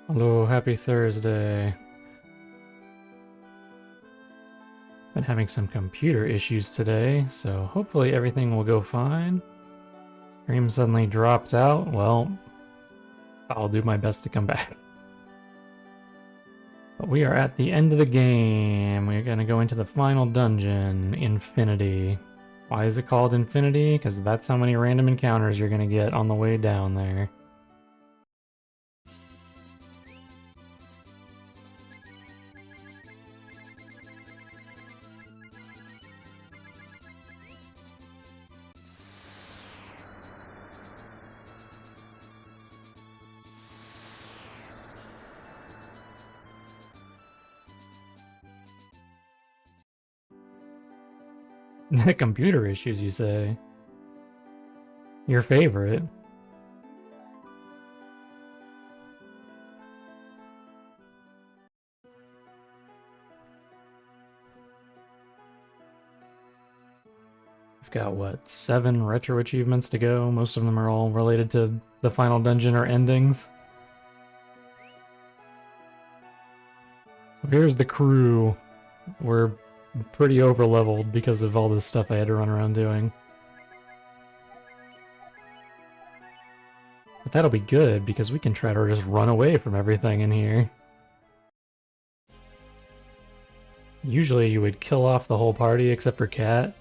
Hello, happy Thursday. Been having some computer issues today, so hopefully everything will go fine. Stream suddenly drops out, well, I'll do my best to come back. But we are at the end of the game. We're gonna go into the final dungeon, Infinity. Why is it called Infinity? Because that's how many random encounters you're gonna get on the way down there. Computer issues, you say? Your favorite? We've got, what, 7 retro achievements to go? Most of them are all related to the final dungeon or endings. So here's the crew. We're pretty over-leveled because of all this stuff I had to run around doing. But that'll be good, because we can try to just run away from everything in here. Usually you would kill off the whole party except for Cat,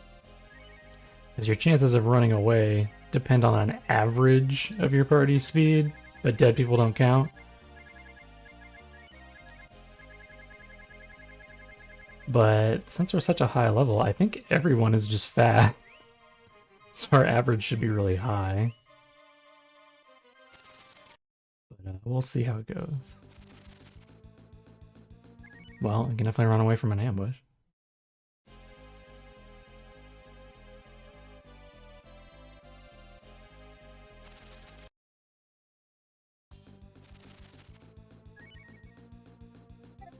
because your chances of running away depend on an average of your party's speed, but dead people don't count. But since we're such a high level, I think everyone is just fast. So our average should be really high. But we'll see how it goes. Well, I can definitely run away from an ambush.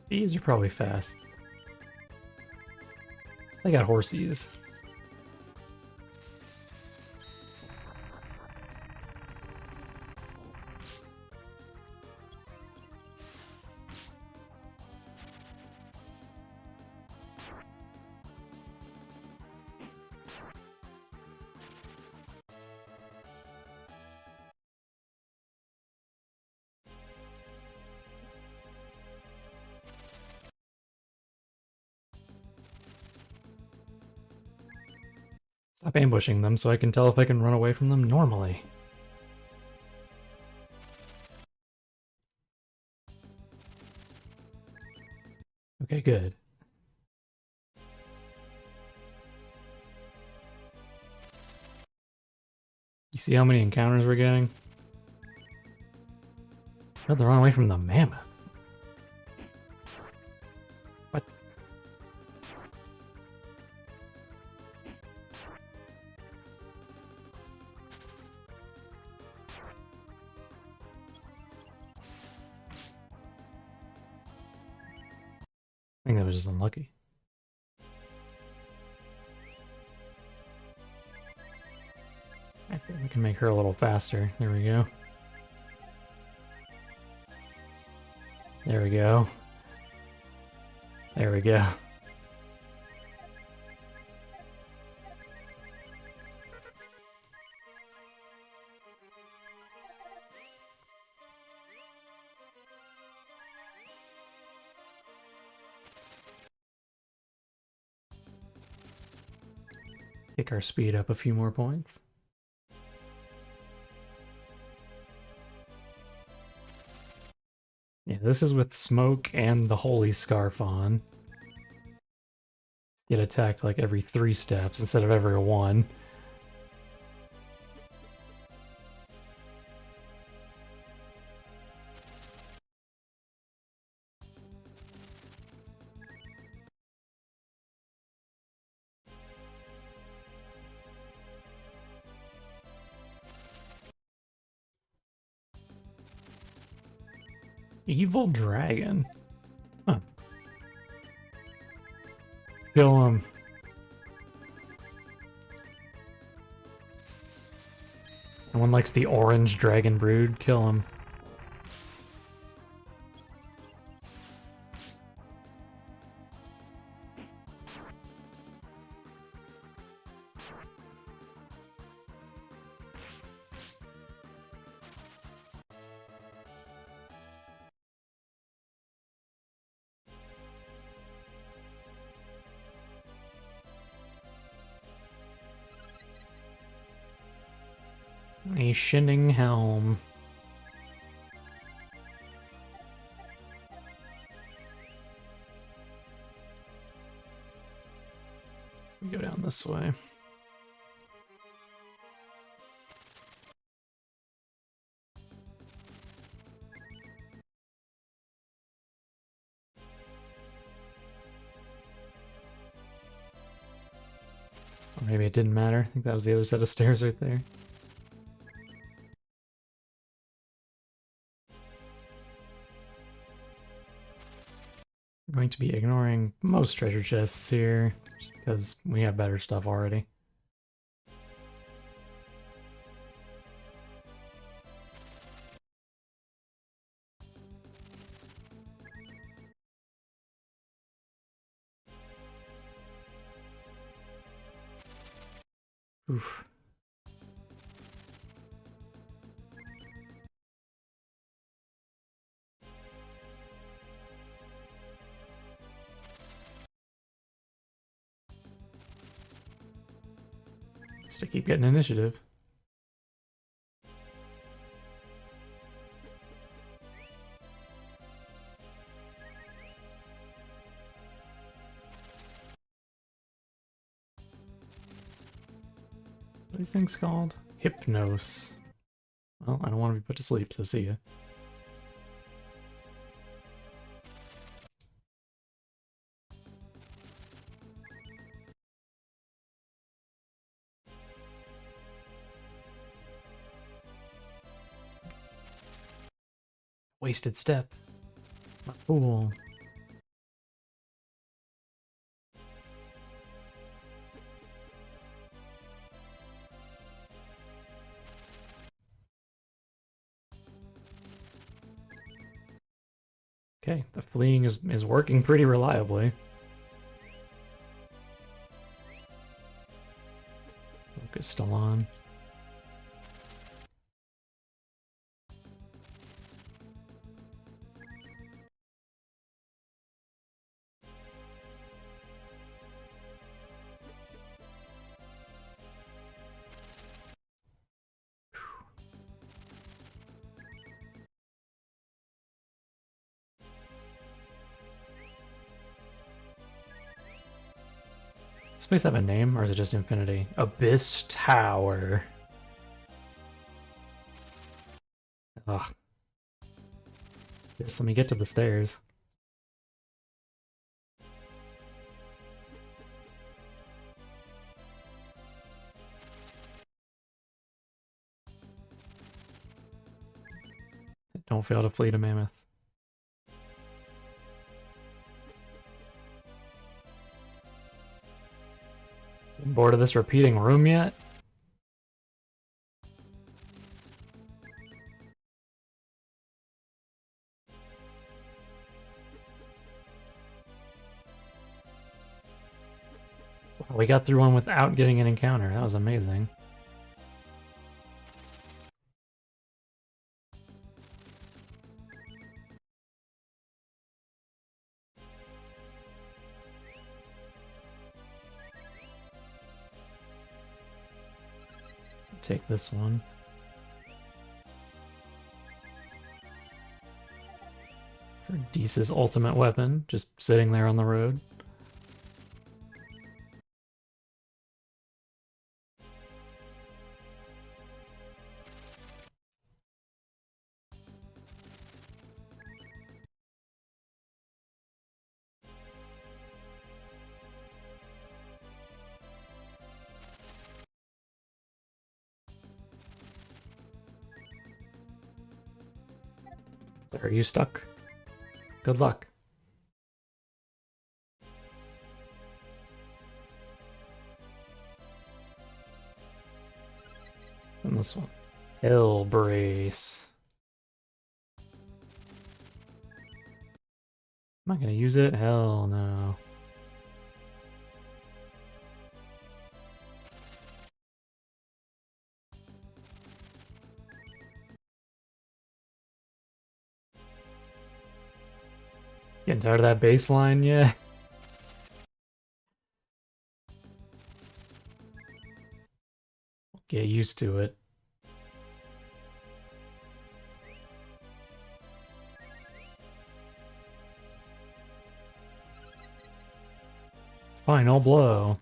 These are probably fast. They got horsies. Stop ambushing them so I can tell if I can run away from them normally. Okay, good. You see how many encounters we're getting? I had to run away from the mammoth. What? I think that was just unlucky. I think we can make her a little faster. There we go. There we go. There we go. Kick our speed up a few more points. Yeah, this is with Smoke and the Holy Scarf on. Get attacked like every 3 steps instead of every 1. Evil Dragon. Huh. Kill him. No one likes the orange dragon brood. Kill him. A shinning helm. We go down this way. Or maybe it didn't matter. I think that was the other set of stairs right there. I'm going to be ignoring most treasure chests here, just because we have better stuff already. Oof. Just to keep getting initiative. What are these things called? Hypnos. Well, I don't want to be put to sleep, so see ya. Wasted step. Cool. Okay, the fleeing is working pretty reliably. Focus still on. Does this place have a name, or is it just Infinity? Abyss Tower. Ugh. Just let me get to the stairs. Don't fail to flee to Mammoth. Bored of this repeating room yet? Wow, we got through one without getting an encounter. That was amazing. Take this one. For Deese's ultimate weapon, just sitting there on the road. Are you stuck? Good luck. And this one. Hell Brace. Am I gonna use it? Hell no. Getting tired of that baseline yet? Get used to it. final blow.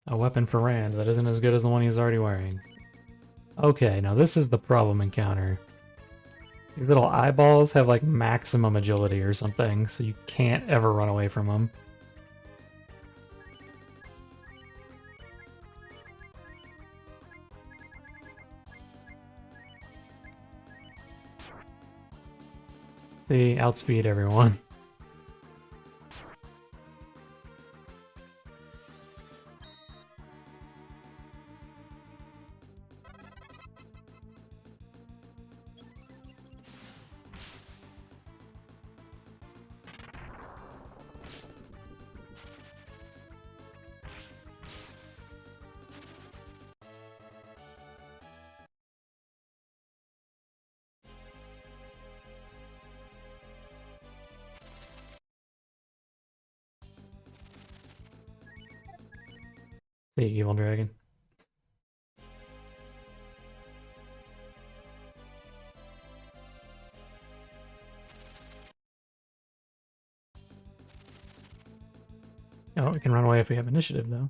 A weapon for Rand that isn't as good as the one he's already wearing. Okay, now this is the problem encounter. These little eyeballs have like maximum agility or something, so you can't ever run away from them. See, outspeed everyone. See, evil dragon. Oh, we can run away if we have initiative, though.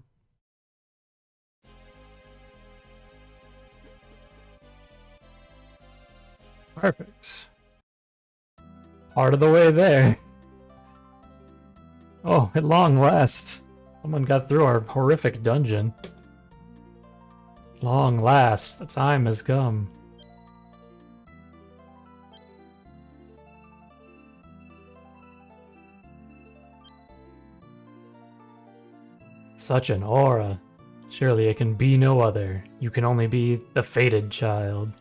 Perfect. Part of the way there. Oh, at long last. Someone got through our horrific dungeon. Long last, the time has come. Such an aura. Surely it can be no other. You can only be the fated child.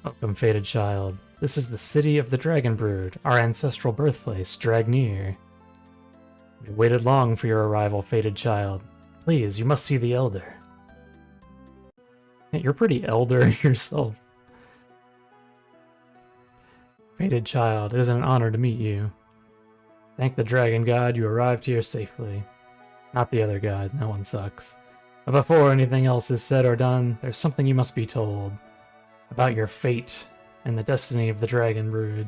Welcome, fated child. This is the city of the Dragon Brood, our ancestral birthplace, Dragnir. We waited long for your arrival, fated child. Please, you must see the Elder. You're pretty elder yourself. Fated child, it is an honor to meet you. Thank the Dragon God you arrived here safely. Not the other god, that one sucks. But before anything else is said or done, there's something you must be told. About your fate and the destiny of the Dragon Brood.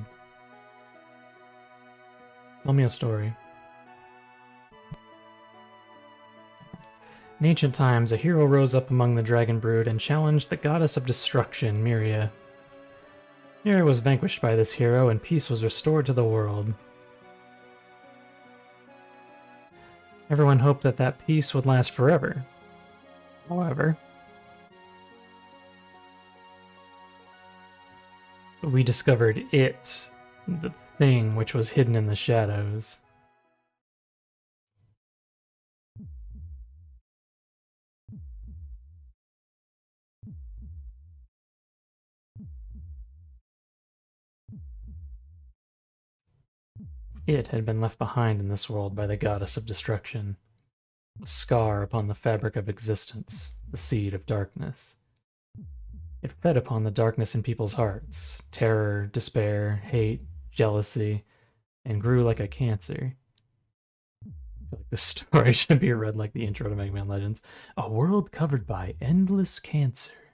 Tell me a story. In ancient times, a hero rose up among the Dragon Brood and challenged the goddess of destruction, Myria. Myria was vanquished by this hero, and peace was restored to the world. Everyone hoped that that peace would last forever. However, we discovered it, the thing which was hidden in the shadows. It had been left behind in this world by the goddess of destruction. A scar upon the fabric of existence, the seed of darkness. It fed upon the darkness in people's hearts, terror, despair, hate, jealousy, and grew like a cancer. I feel like this story should be read like the intro to Mega Man Legends. A world covered by endless cancer.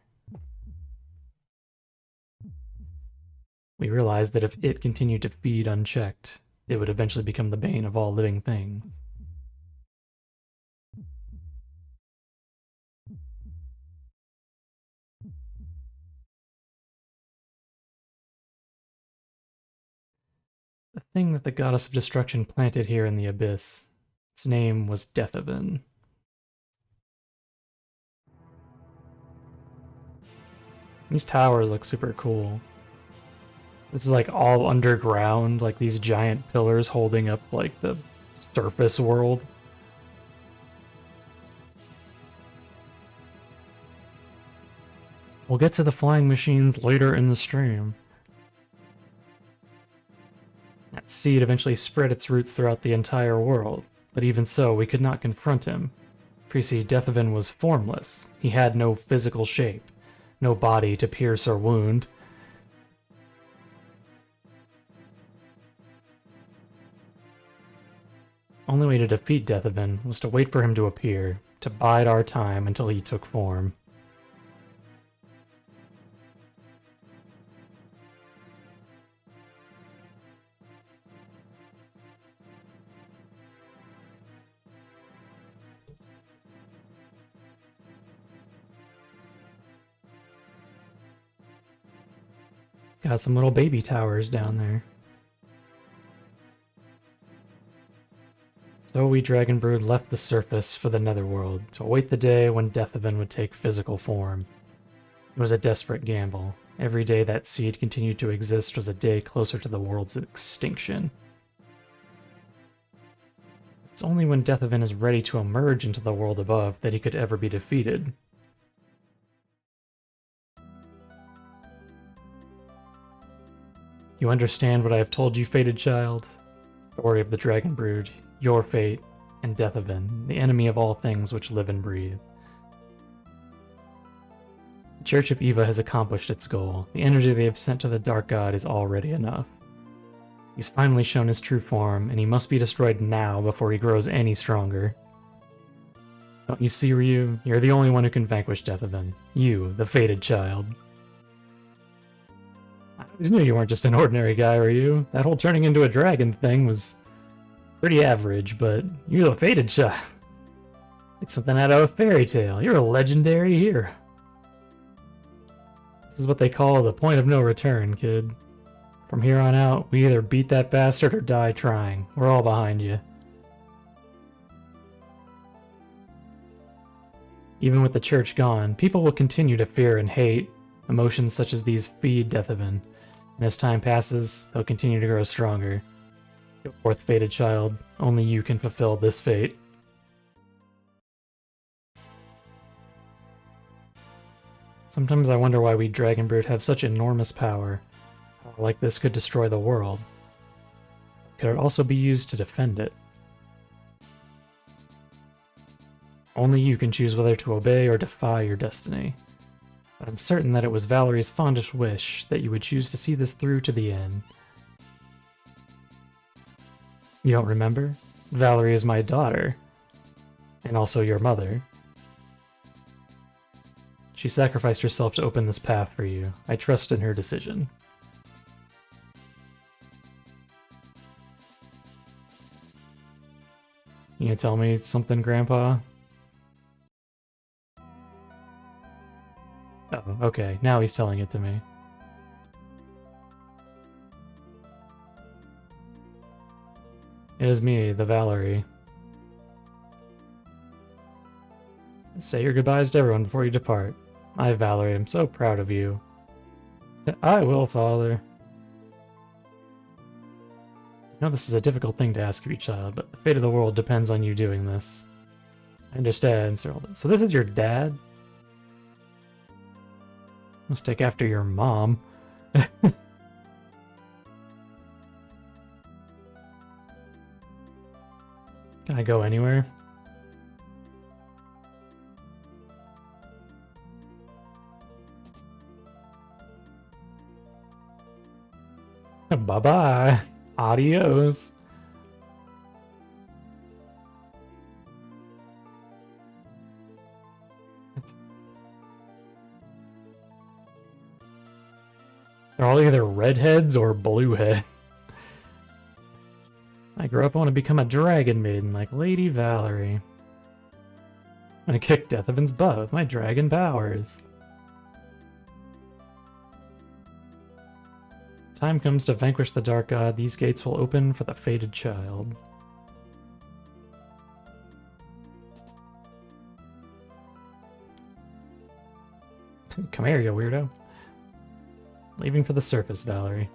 We realized that if it continued to feed unchecked, it would eventually become the bane of all living things. The thing that the goddess of destruction planted here in the abyss. Its name was Deathaven. These towers look super cool. This is like all underground, like these giant pillars holding up like the surface world. We'll get to the flying machines later in the stream. That seed eventually spread its roots throughout the entire world, but even so, we could not confront him. For you see, Deathaven was formless. He had no physical shape, no body to pierce or wound. Only way to defeat Deathaven was to wait for him to appear, to bide our time until he took form. Got some little baby towers down there. So we Dragonbrood left the surface for the Netherworld to await the day when Deathaven would take physical form. It was a desperate gamble. Every day that seed continued to exist was a day closer to the world's extinction. It's only when Deathaven is ready to emerge into the world above that he could ever be defeated. You understand what I have told you, fated child? Story of the Dragonbrood, your fate, and Deathaven, the enemy of all things which live and breathe. The Church of Eva has accomplished its goal. The energy they have sent to the Dark God is already enough. He's finally shown his true form, and he must be destroyed now before he grows any stronger. Don't you see, Ryu? You're the only one who can vanquish Deathaven. You, the fated child. I always knew you weren't just an ordinary guy, Ryu. That whole turning into a dragon thing was pretty average, but you're the fated child. Like something out of a fairy tale. You're a legendary hero. This is what they call the point of no return, kid. From here on out, we either beat that bastard or die trying. We're all behind you. Even with the church gone, people will continue to fear and hate. Emotions such as these feed Deathaven, and as time passes, they'll continue to grow stronger. Go forth, fated child. Only you can fulfill this fate. Sometimes I wonder why we Dragonbrood have such enormous power. Power like this could destroy the world. Could it also be used to defend it? Only you can choose whether to obey or defy your destiny. But I'm certain that it was Valerie's fondest wish that you would choose to see this through to the end. You don't remember? Valerie is my daughter. And also your mother. She sacrificed herself to open this path for you. I trust in her decision. You gonna tell me something, Grandpa? Oh, okay. Now he's telling it to me. It is me, the Valerie. Say your goodbyes to everyone before you depart. I, Valerie, am so proud of you. I will, Father. I know this is a difficult thing to ask of your child, but the fate of the world depends on you doing this. I understand, Sir Alden. So this is your dad? Must take after your mom. Can I go anywhere? Bye-bye. Adios. They're all either redheads or bluehead. I grew up, I want to become a dragon maiden like Lady Valerie. I'm gonna kick Deathaven's butt with my dragon powers. Time comes to vanquish the Dark God. These gates will open for the fated child. Come here, you weirdo. Leaving for the surface, Valerie.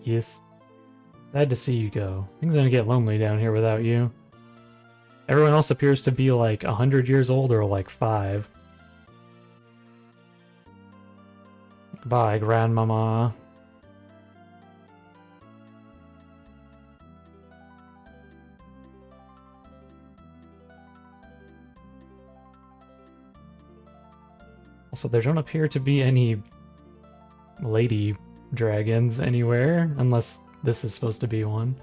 Yes. Sad to see you go. Things are gonna get lonely down here without you. Everyone else appears to be like 100 years old or like 5. Goodbye, Grandmama. Also, there don't appear to be any lady dragons anywhere, unless this is supposed to be one.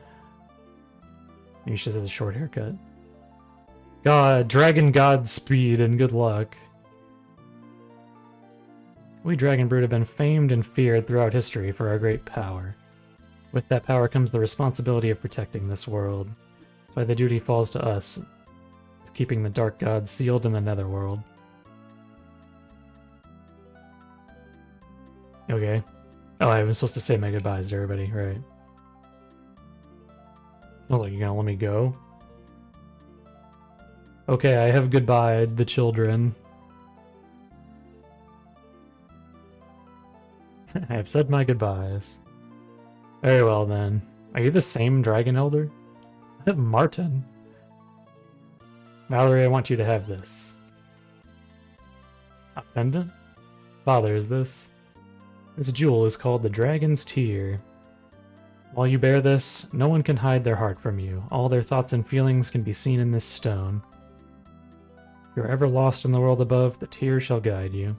Maybe she just has a short haircut. God, Dragon Godspeed and good luck. We Dragonbrood have been famed and feared throughout history for our great power. With that power comes the responsibility of protecting this world. That's why the duty falls to us, of keeping the Dark God sealed in the Netherworld. Okay. Oh, I was supposed to say my goodbyes to everybody, right? I was like, you gonna let me go? Okay, I have goodbye the children. I have said my goodbyes. Very well then. Are you the same Dragon Elder? Martin. Valerie, I want you to have this. A pendant? Father, is this? This jewel is called the Dragon's Tear. While you bear this, no one can hide their heart from you. All their thoughts and feelings can be seen in this stone. If you are ever lost in the world above, the tear shall guide you.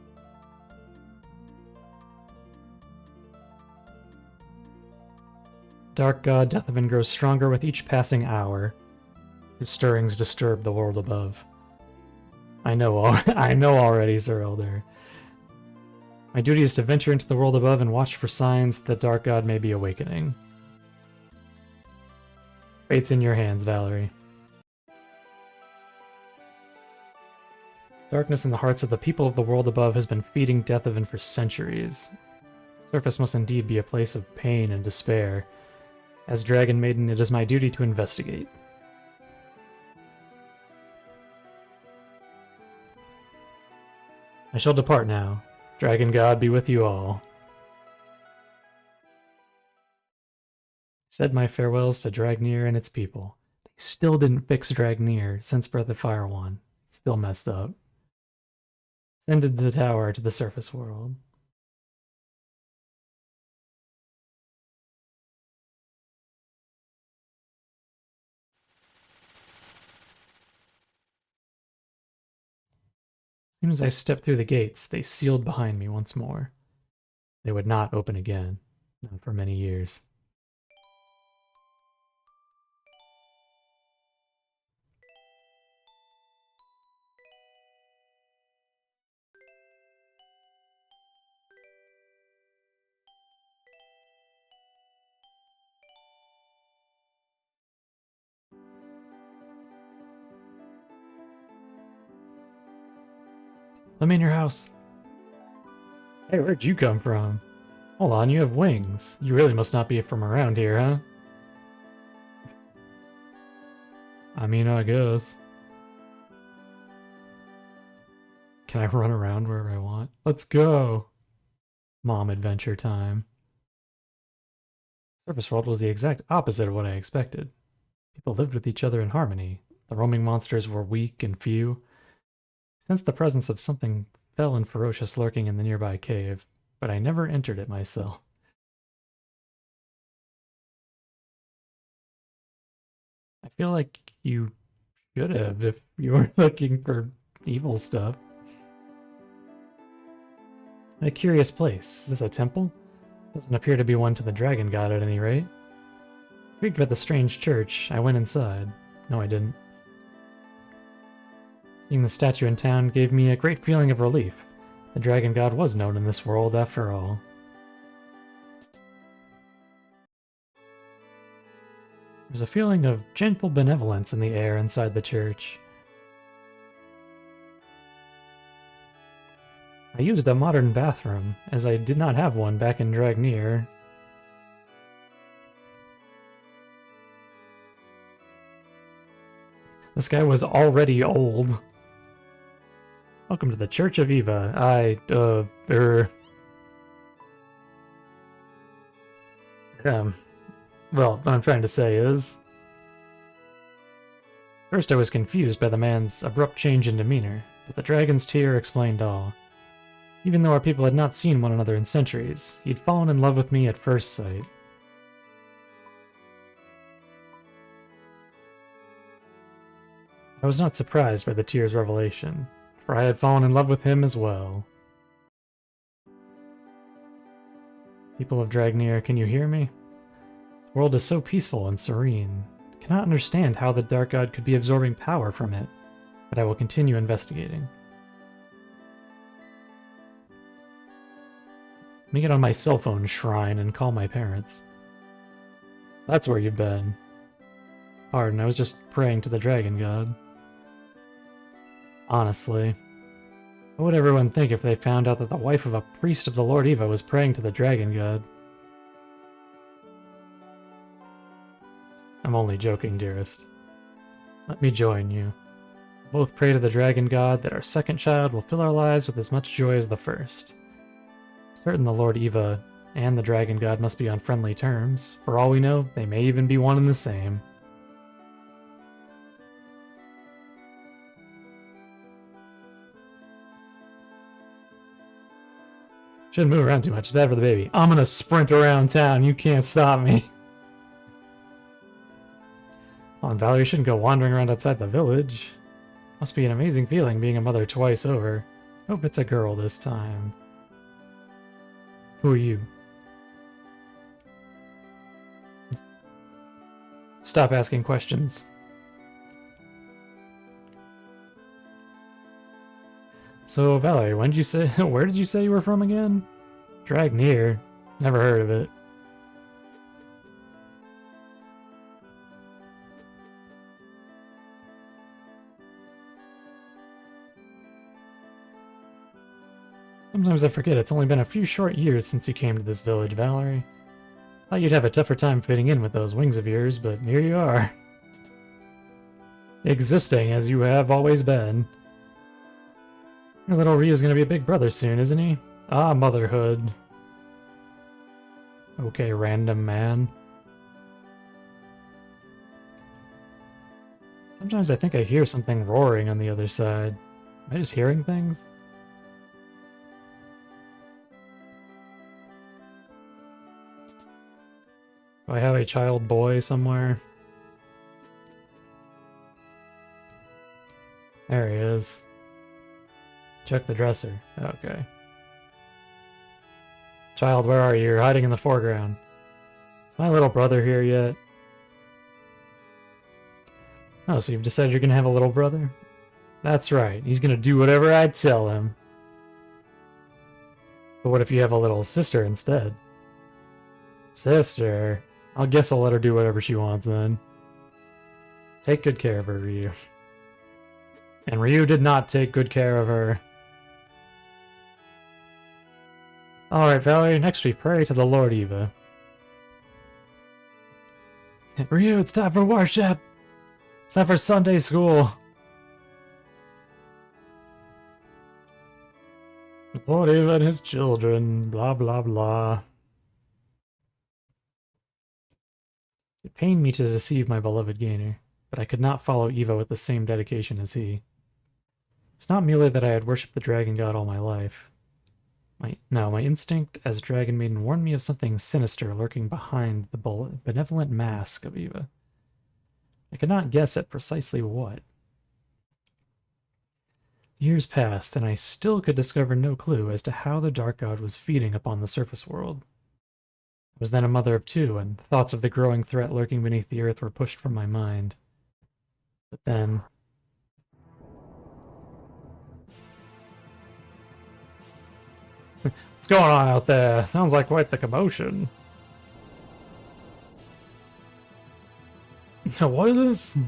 Dark god Deathaven grows stronger with each passing hour. His stirrings disturb the world above. I know already, Sir Elder. My duty is to venture into the world above and watch for signs that the Dark God may be awakening. Fate's in your hands, Valerie. Darkness in the hearts of the people of the world above has been feeding Deathaven for centuries. The surface must indeed be a place of pain and despair. As Dragon Maiden, it is my duty to investigate. I shall depart now. Dragon God be with you all. Said my farewells to Dragnir and its people. They still didn't fix Dragnir since Breath of Fire 1. It's still messed up. Ascended the tower to the surface world. As soon as I stepped through the gates, they sealed behind me once more. They would not open again, not for many years. Let me in your house. Hey, where'd you come from? Hold on, you have wings. You really must not be from around here, huh? I mean, I guess. Can I run around wherever I want? Let's go! Mom adventure time. Surface World was the exact opposite of what I expected. People lived with each other in harmony. The roaming monsters were weak and few. I sensed the presence of something fell and ferocious lurking in the nearby cave, but I never entered it myself. I feel like you should have if you were looking for evil stuff. A curious place. Is this a temple? Doesn't appear to be one to the dragon god at any rate. Intrigued by the strange church, I went inside. No, I didn't. Seeing the statue in town gave me a great feeling of relief. The dragon god was known in this world after all. There's a feeling of gentle benevolence in the air inside the church. I used a modern bathroom, as I did not have one back in Dragnir. This guy was already old. Welcome to the Church of Eva. Well, what I'm trying to say is... First I was confused by the man's abrupt change in demeanor, but the Dragon's Tear explained all. Even though our people had not seen one another in centuries, he'd fallen in love with me at first sight. I was not surprised by the Tear's revelation, for I had fallen in love with him as well. People of Dragnir, can you hear me? This world is so peaceful and serene. I cannot understand how the Dark God could be absorbing power from it, but I will continue investigating. Let me get on my cell phone shrine and call my parents. That's where you've been. Pardon, I was just praying to the Dragon God. Honestly. What would everyone think if they found out that the wife of a priest of the Lord Eva was praying to the dragon god? I'm only joking, dearest. Let me join you. Both pray to the dragon god that our second child will fill our lives with as much joy as the first. Certain the Lord Eva and the dragon god must be on friendly terms. For all we know, they may even be one and the same. Shouldn't move around too much. It's bad for the baby. I'm gonna sprint around town. You can't stop me. Oh, and Valerie shouldn't go wandering around outside the village. Must be an amazing feeling being a mother twice over. Hope it's a girl this time. Who are you? Stop asking questions. So, Valerie, when did you say where did you say you were from again? Dragnir. Never heard of it. Sometimes I forget it's only been a few short years since you came to this village, Valerie. Thought you'd have a tougher time fitting in with those wings of yours, but here you are. Existing as you have always been. Your little Ryu's gonna be a big brother soon, isn't he? Ah, motherhood. Okay, random man. Sometimes I think I hear something roaring on the other side. Am I just hearing things? Do I have a child boy somewhere? There he is. Check the dresser. Okay. Child, where are you? You're hiding in the foreground. Is my little brother here yet? Oh, so you've decided you're gonna have a little brother? That's right. He's gonna do whatever I tell him. But what if you have a little sister instead? Sister? I guess I'll let her do whatever she wants then. Take good care of her, Ryu. And Ryu did not take good care of her. Alright, Valerie, next we pray to the Lord Eva. Ryu, it's time for worship! It's time for Sunday school! Lord Eva and his children, blah blah blah. It pained me to deceive my beloved Gainer, but I could not follow Eva with the same dedication as he. It's not merely that I had worshipped the dragon god all my life. My instinct as Dragon Maiden warned me of something sinister lurking behind the benevolent mask of Eva. I could not guess at precisely what. Years passed, and I still could discover no clue as to how the Dark God was feeding upon the surface world. I was then a mother of two, and thoughts of the growing threat lurking beneath the earth were pushed from my mind. But then... What's going on out there? Sounds like quite the commotion. What is this?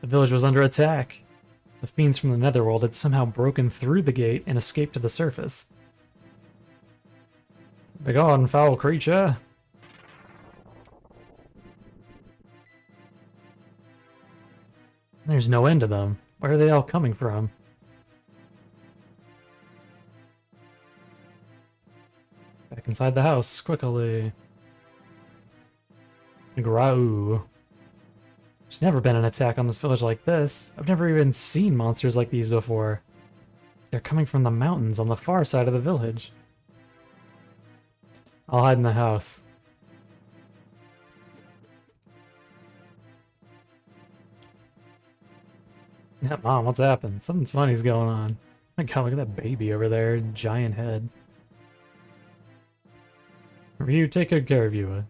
The village was under attack. The fiends from the Netherworld had somehow broken through the gate and escaped to the surface. Begone, foul creature! There's no end to them. Where are they all coming from? Back inside the house, quickly. Grau. There's never been an attack on this village like this. I've never even seen monsters like these before. They're coming from the mountains on the far side of the village. I'll hide in the house. Yeah, Mom, what's happened? Something funny's going on. Oh my god, look at that baby over there. Giant head. Ryu, take good care of you.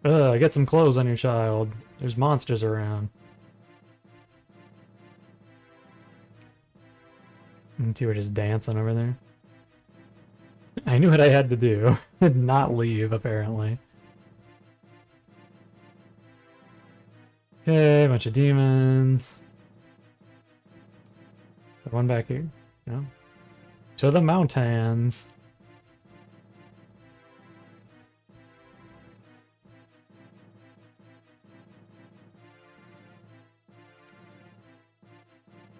Get some clothes on your child. There's monsters around. And two are just dancing over there. I knew what I had to do. Not leave, apparently. Okay, bunch of demons. The one back here. No. To the mountains.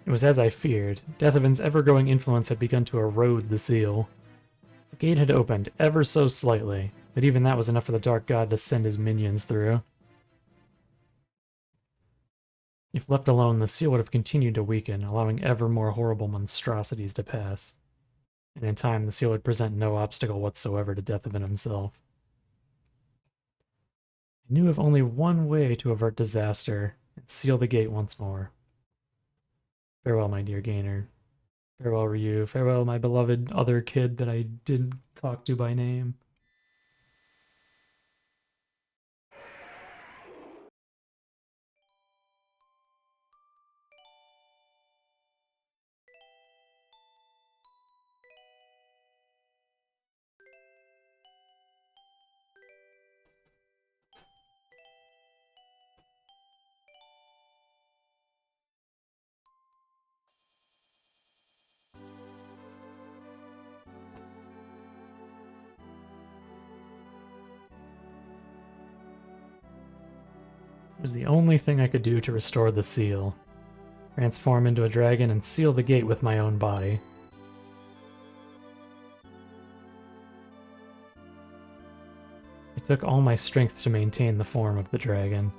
It was as I feared. Deathaven's ever-growing influence had begun to erode the seal. The gate had opened ever so slightly, but even that was enough for the Dark God to send his minions through. If left alone, the seal would have continued to weaken, allowing ever more horrible monstrosities to pass. And in time, the seal would present no obstacle whatsoever to Deathaven himself. I knew of only one way to avert disaster and seal the gate once more. Farewell, my dear Gainer. Farewell, Ryu. Farewell, my beloved other kid that I didn't talk to by name. It was the only thing I could do to restore the seal. Transform into a dragon and seal the gate with my own body. It took all my strength to maintain the form of the dragon.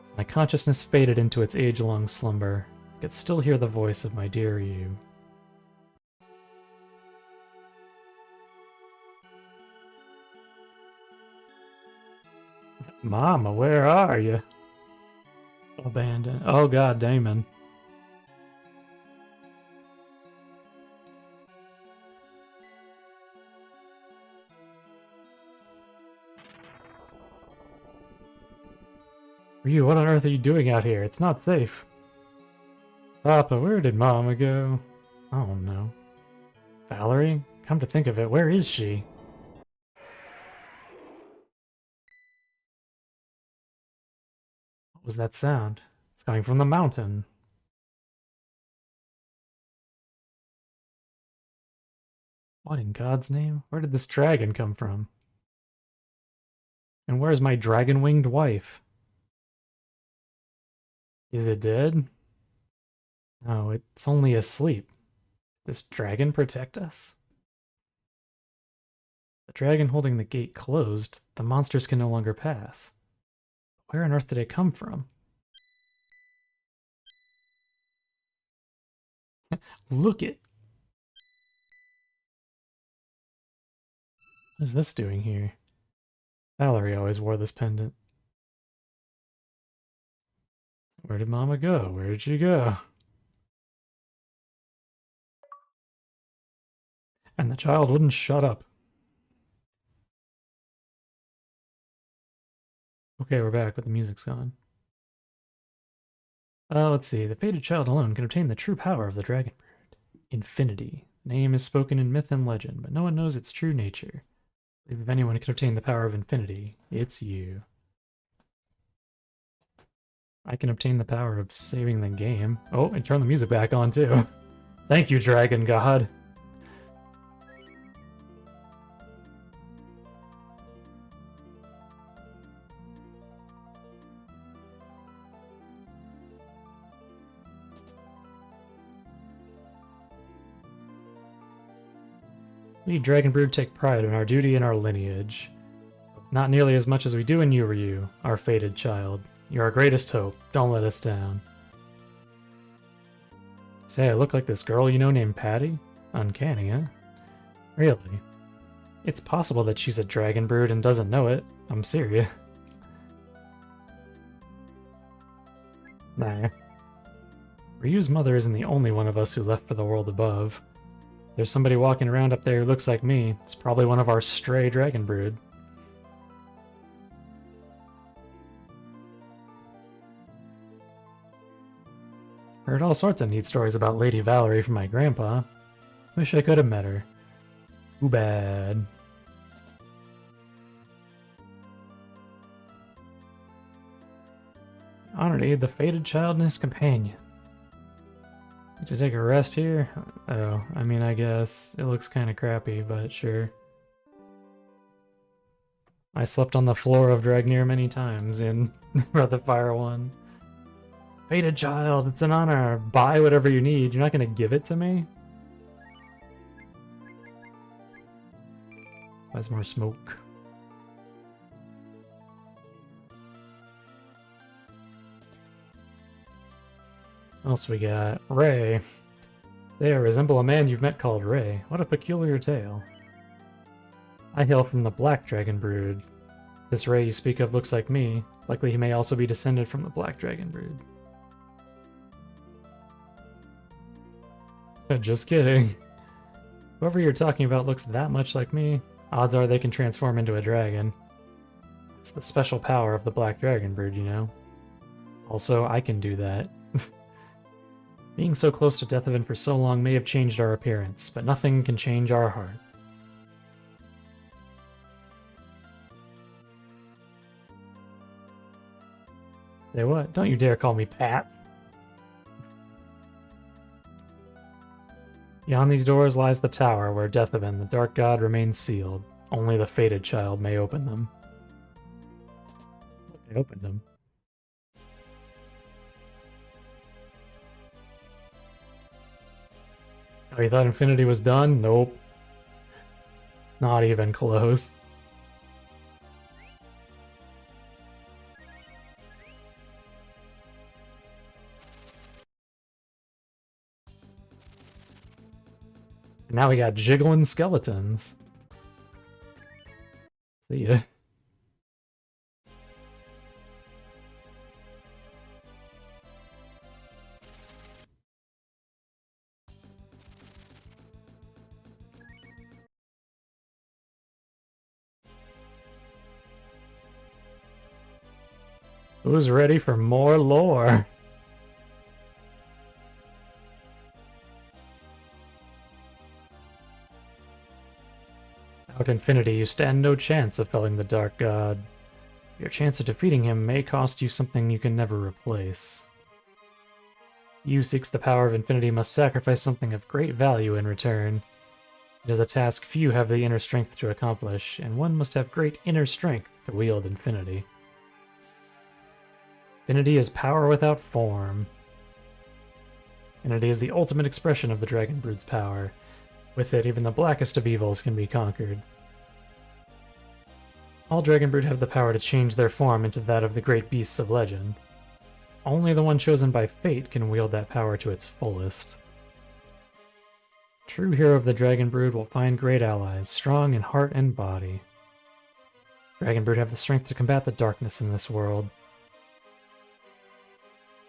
So my consciousness faded into its age-long slumber. I could still hear the voice of my dear Ryu. Mama, where are you? Abandoned. Oh god, Damon. Ryu, what on earth are you doing out here? It's not safe. Papa, where did Mama go? Oh no. Valerie? Come to think of it, where is she? What was that sound? It's coming from the mountain. What in God's name? Where did this dragon come from? And where's my dragon-winged wife? Is it dead? No, it's only asleep. This dragon protect us? The dragon holding the gate closed, the monsters can no longer pass. Where on earth did it come from? Look it! What is this doing here? Valerie always wore this pendant. Where did Mama go? Where did she go? And the child wouldn't shut up. Okay, we're back, but the music's gone. Let's see. The fated child alone can obtain the true power of the dragon bird. Infinity. The name is spoken in myth and legend, but no one knows its true nature. If anyone can obtain the power of infinity, it's you. I can obtain the power of saving the game. Oh, and turn the music back on, too. Thank you, Dragon God. We Dragon Brood take pride in our duty and our lineage. Not nearly as much as we do in you, Ryu, our fated child. You're our greatest hope. Don't let us down. Say, I look like this girl you know named Patty? Uncanny, huh? Really? It's possible that she's a dragon brood and doesn't know it. I'm serious. Nah. Ryu's mother isn't the only one of us who left for the world above. There's somebody walking around up there who looks like me. It's probably one of our stray dragon brood. Heard all sorts of neat stories about Lady Valerie from my grandpa. Wish I could have met her. Too bad. Honor to aid the fated child and his companion. Need to take a rest here? Oh, I mean, I guess. It looks kind of crappy, but sure. I slept on the floor of Dragnir many times in Breath of Fire 1. Fated child, it's an honor. Buy whatever you need. You're not going to give it to me? Where's more smoke? What else we got? Ray. They resemble a man you've met called Ray. What a peculiar tale. I hail from the Black Dragon Brood. This Ray you speak of looks like me. Likely he may also be descended from the Black Dragon Brood. Just kidding. Whoever you're talking about looks that much like me. Odds are they can transform into a dragon. It's the special power of the Black Dragon Brood, you know? Also, I can do that. Being so close to Deathaven for so long may have changed our appearance, but nothing can change our hearts. Say what? Don't you dare call me Pat. Beyond these doors lies the tower where Deathaven, the Dark God, remains sealed. Only the fated child may open them. I opened them. Oh, you thought Infinity was done? Nope. Not even close. And now we got jiggling skeletons. See ya. Who's ready for more lore? Without Infinity, you stand no chance of felling the Dark God. Your chance of defeating him may cost you something you can never replace. He who seeks the power of Infinity must sacrifice something of great value in return. It is a task few have the inner strength to accomplish, and one must have great inner strength to wield Infinity. Infinity is power without form. Infinity is the ultimate expression of the Dragon Brood's power. With it, even the blackest of evils can be conquered. All Dragon Brood have the power to change their form into that of the great beasts of legend. Only the one chosen by fate can wield that power to its fullest. True hero of the Dragon Brood will find great allies, strong in heart and body. Dragon Brood have the strength to combat the darkness in this world.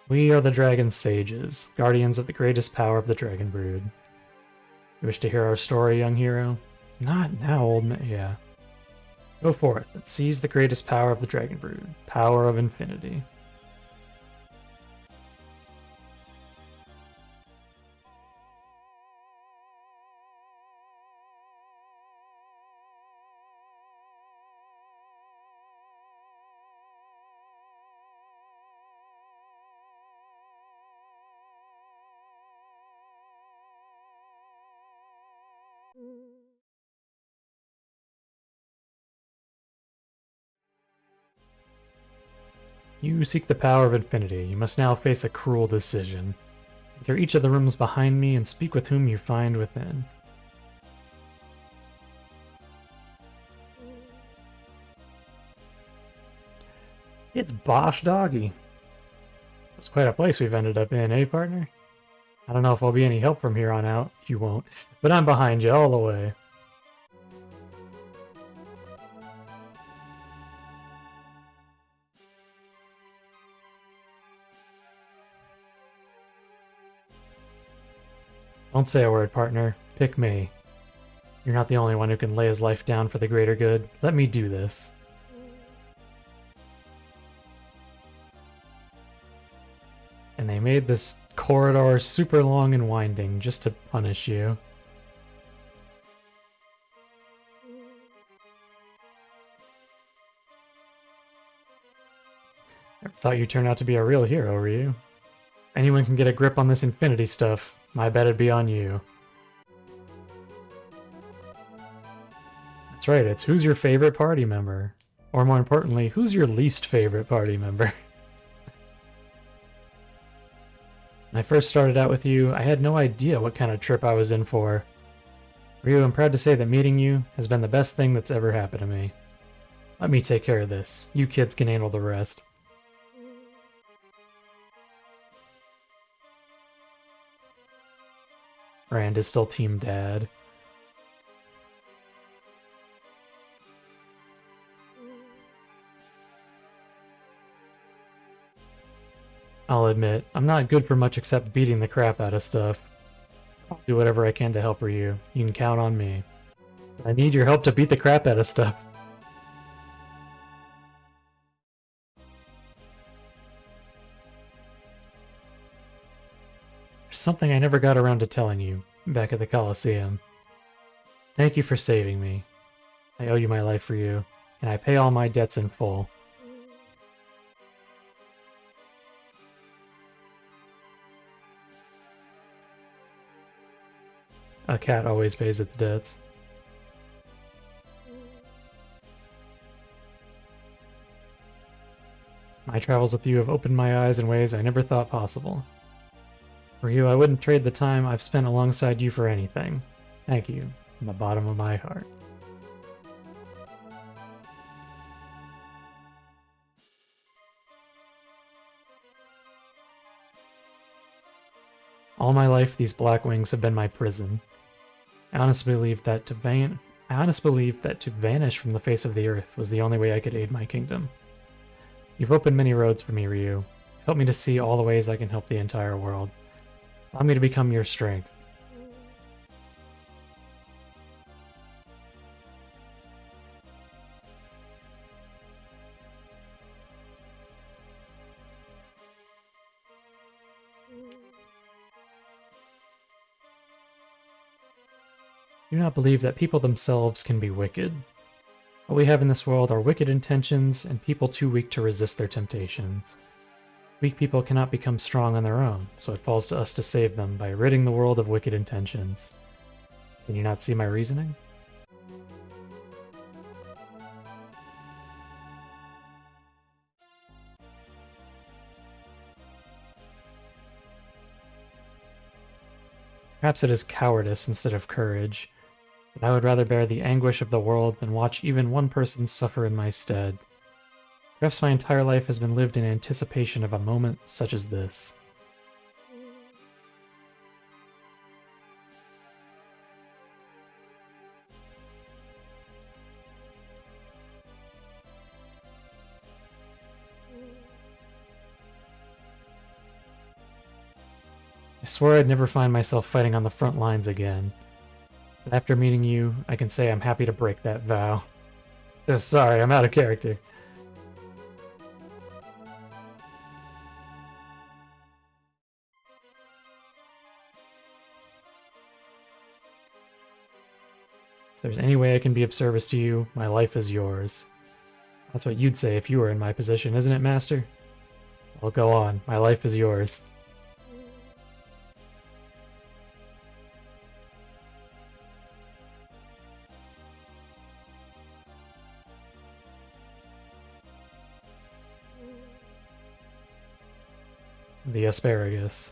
We are the Dragon Sages, guardians of the greatest power of the Dragon Brood. You wish to hear our story, young hero? Not now, old man. Yeah. Go forth and seize the greatest power of the Dragon Brood, power of Infinity. You seek the power of Infinity. You must now face a cruel decision. Enter each of the rooms behind me and speak with whom you find within. It's Bosch Doggy. It's quite a place we've ended up in, eh, partner? I don't know if I'll be any help from here on out. You won't. But I'm behind you all the way. Don't say a word, partner. Pick me. You're not the only one who can lay his life down for the greater good. Let me do this. And they made this corridor super long and winding just to punish you. Never thought you'd turn out to be a real hero, Ryu. Anyone can get a grip on this infinity stuff. My bet would be on you. That's right, it's who's your favorite party member? Or more importantly, who's your least favorite party member? When I first started out with you, I had no idea what kind of trip I was in for. Ryu, I'm proud to say that meeting you has been the best thing that's ever happened to me. Let me take care of this. You kids can handle the rest. Rand is still Team Dad. I'll admit, I'm not good for much except beating the crap out of stuff. I'll do whatever I can to help Ryu. You can count on me. I need your help to beat the crap out of stuff. There's something I never got around to telling you, back at the Coliseum. Thank you for saving me. I owe you my life, Ryu, and I pay all my debts in full. A cat always pays its debts. My travels with you have opened my eyes in ways I never thought possible. For you, I wouldn't trade the time I've spent alongside you for anything. Thank you, from the bottom of my heart. All my life, these black wings have been my prison. I honestly believed that to vanish from the face of the earth was the only way I could aid my kingdom. You've opened many roads for me, Ryu. Help me to see all the ways I can help the entire world. Allow me to become your strength. Do not believe that people themselves can be wicked. What we have in this world are wicked intentions and people too weak to resist their temptations. Weak people cannot become strong on their own, so it falls to us to save them by ridding the world of wicked intentions. Can you not see my reasoning? Perhaps it is cowardice instead of courage, but I would rather bear the anguish of the world than watch even one person suffer in my stead. Perhaps my entire life has been lived in anticipation of a moment such as this. I swore I'd never find myself fighting on the front lines again. But after meeting you, I can say I'm happy to break that vow. Oh, sorry, I'm out of character. If there's any way I can be of service to you, my life is yours. That's what you'd say if you were in my position, isn't it, Master? Well, go on. My life is yours. The asparagus.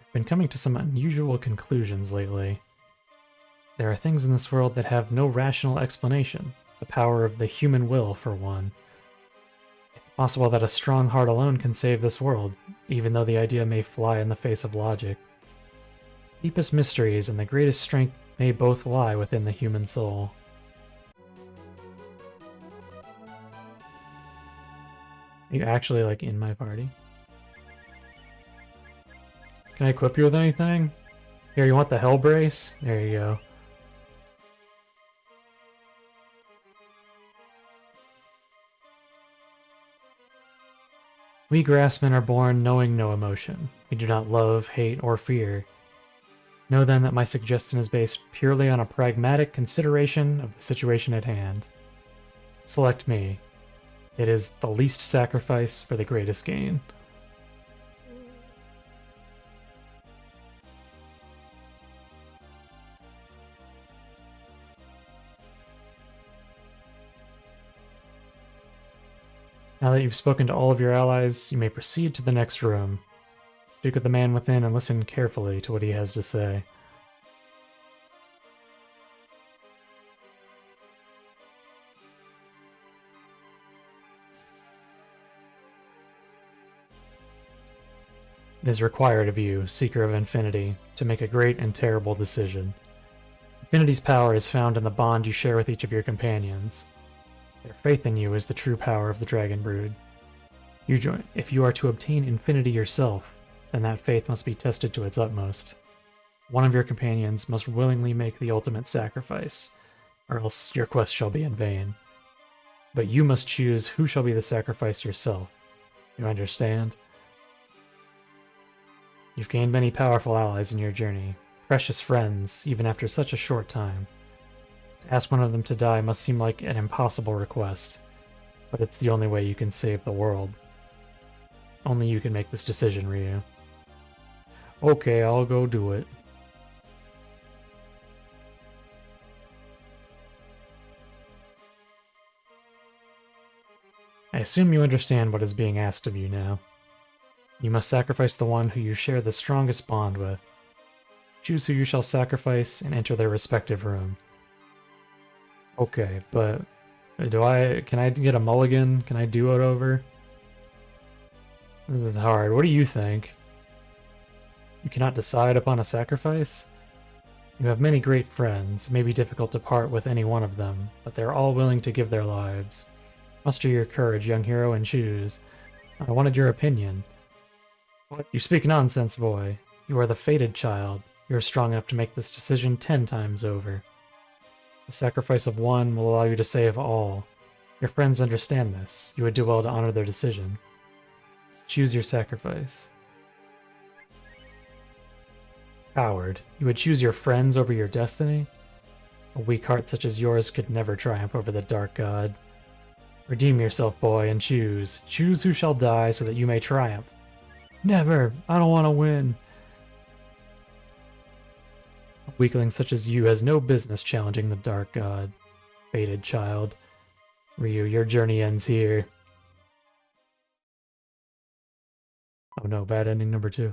I've been coming to some unusual conclusions lately. There are things in this world that have no rational explanation, the power of the human will, for one. It's possible that a strong heart alone can save this world, even though the idea may fly in the face of logic. Deepest mysteries and the greatest strength may both lie within the human soul. Are you actually, like, in my party? Can I equip you with anything? Here, you want the Hell Brace? There you go. We grassmen are born knowing no emotion. We do not love, hate, or fear. Know then that my suggestion is based purely on a pragmatic consideration of the situation at hand. Select me. It is the least sacrifice for the greatest gain. Now that you've spoken to all of your allies, you may proceed to the next room. Speak with the man within and listen carefully to what he has to say. It is required of you, Seeker of Infinity, to make a great and terrible decision. Infinity's power is found in the bond you share with each of your companions. Their faith in you is the true power of the Dragon Brood. If you are to obtain Infinity yourself, then that faith must be tested to its utmost. One of your companions must willingly make the ultimate sacrifice, or else your quest shall be in vain. But you must choose who shall be the sacrifice yourself. You understand? You've gained many powerful allies in your journey, precious friends, even after such a short time. To ask one of them to die must seem like an impossible request, but it's the only way you can save the world. Only you can make this decision, Ryu. Okay, I'll go do it. I assume you understand what is being asked of you now. You must sacrifice the one who you share the strongest bond with. Choose who you shall sacrifice and enter their respective room. Okay, but can I get a mulligan? Can I do it over? This is hard. What do you think? You cannot decide upon a sacrifice? You have many great friends. It may be difficult to part with any one of them, but they are all willing to give their lives. Muster your courage, young hero, and choose. I wanted your opinion. What? You speak nonsense, boy. You are the fated child. You are strong enough to make this decision 10 times over. The sacrifice of one will allow you to save all. Your friends understand this. You would do well to honor their decision. Choose your sacrifice. Coward. You would choose your friends over your destiny? A weak heart such as yours could never triumph over the Dark God. Redeem yourself, boy, and choose. Choose who shall die so that you may triumph. Never! I don't want to win! A weakling such as you has no business challenging the Dark God. Fated child. Ryu, your journey ends here. Oh no, bad ending number 2.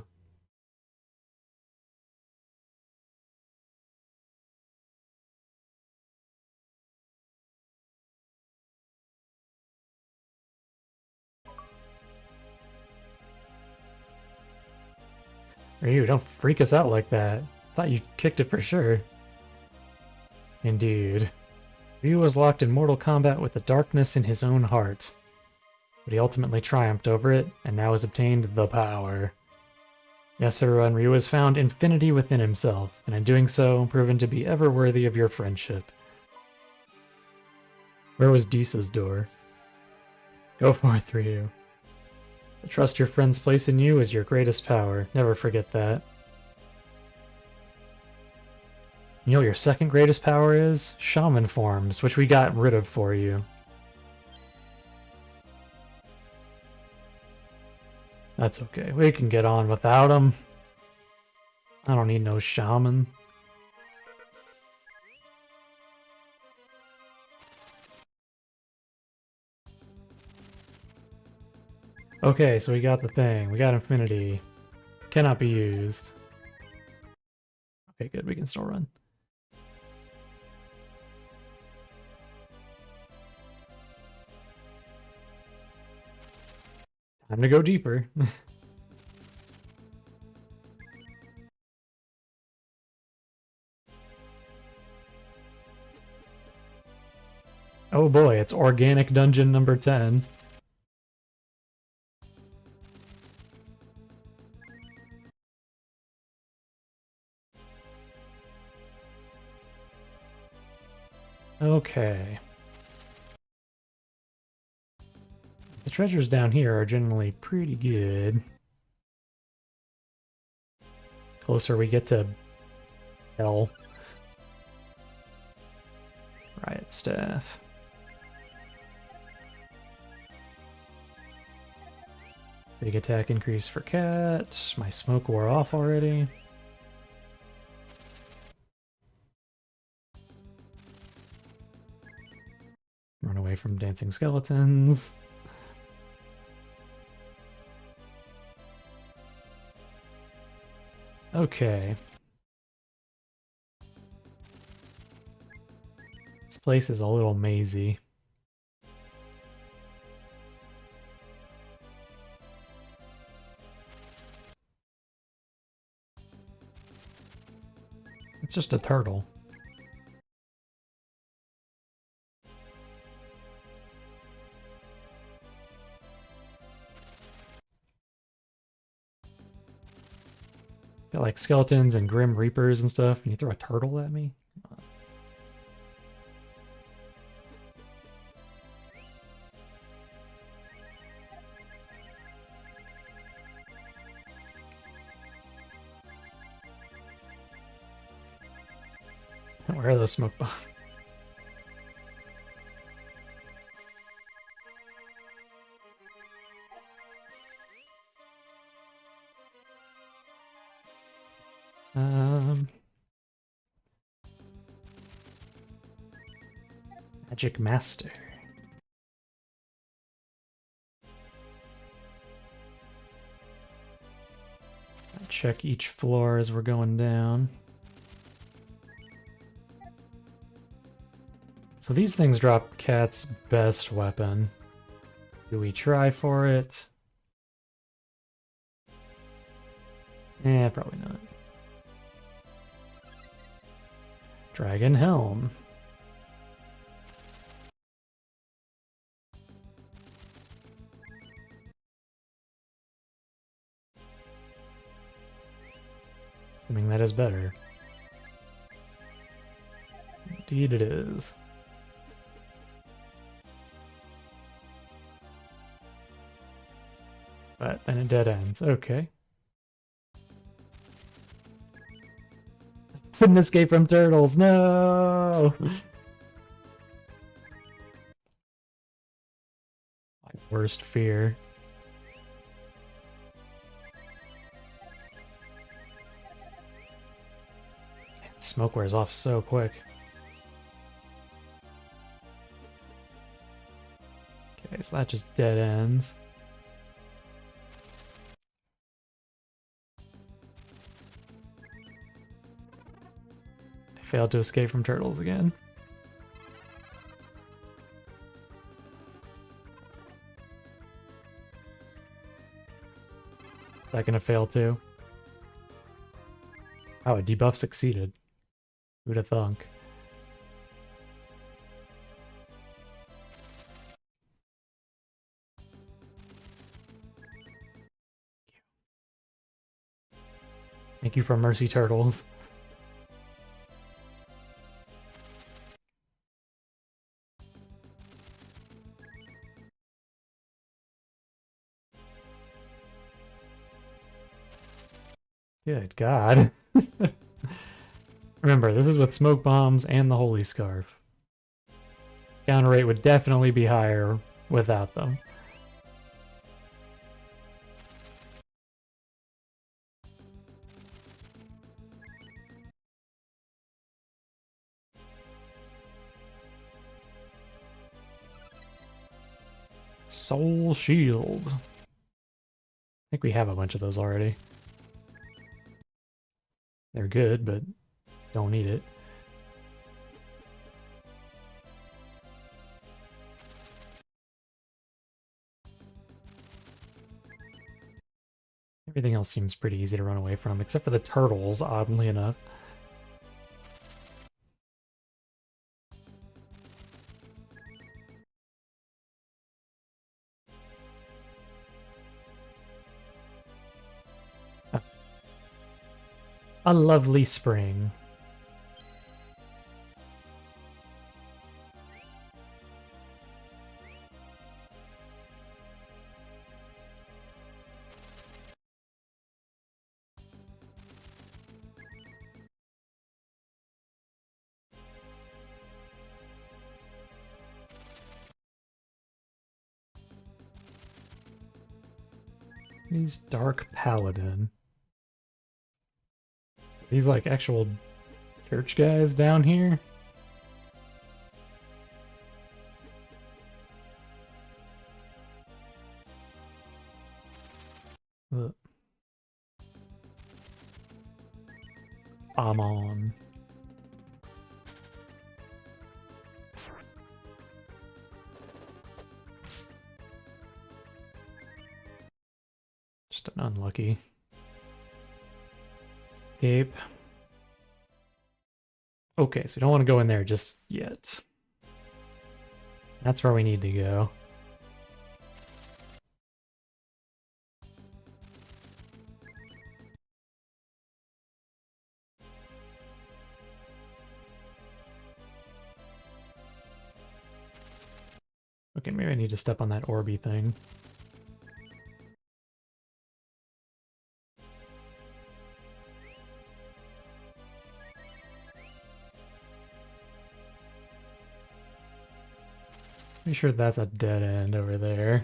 Ryu, don't freak us out like that. Thought you kicked it for sure. Indeed. Ryu was locked in mortal combat with the darkness in his own heart. But he ultimately triumphed over it, and now has obtained the power. Yes, everyone, Ryu has found infinity within himself, and in doing so, proven to be ever worthy of your friendship. Where was Disa's door? Go forth, Ryu. The trust your friends place in you is your greatest power. Never forget that. You know what your second greatest power is? Shaman forms, which we got rid of for you. That's okay. We can get on without them. I don't need no shaman. Okay, so we got the thing. We got infinity. Cannot be used. Okay, good. We can still run. Time to go deeper. Oh boy, it's organic dungeon number 10. Okay. The treasures down here are generally pretty good. Closer we get to hell. Riot staff. Big attack increase for cat. My smoke wore off already. Run away from dancing skeletons. Okay. This place is a little mazy. It's just a turtle. Got like skeletons and grim reapers and stuff, and you throw a turtle at me? Where are those smoke bombs? Magic Master. Check each floor as we're going down. So these things drop Cat's best weapon. Do we try for it? Eh, probably not. Dragon Helm. Assuming that is better. Indeed it is. But then it dead ends. Okay. Couldn't escape from turtles. No! My worst fear. Smoke wears off so quick. Okay, so that just dead ends. I failed to escape from turtles again. Is that gonna fail too? Oh, a debuff succeeded. Who'd have thunk? Thank you for Mercy Turtles. Good God. Remember, this is with smoke bombs and the Holy Scarf. Counter rate would definitely be higher without them. Soul Shield. I think we have a bunch of those already. They're good, but don't need it. Everything else seems pretty easy to run away from, except for the turtles, oddly enough. A lovely spring. He's Dark Paladin. These like actual church guys down here? Ugh. I'm on. Just an unlucky escape. Okay, so we don't want to go in there just yet. That's where we need to go. Okay, maybe I need to step on that Orby thing. Pretty sure that's a dead end over there.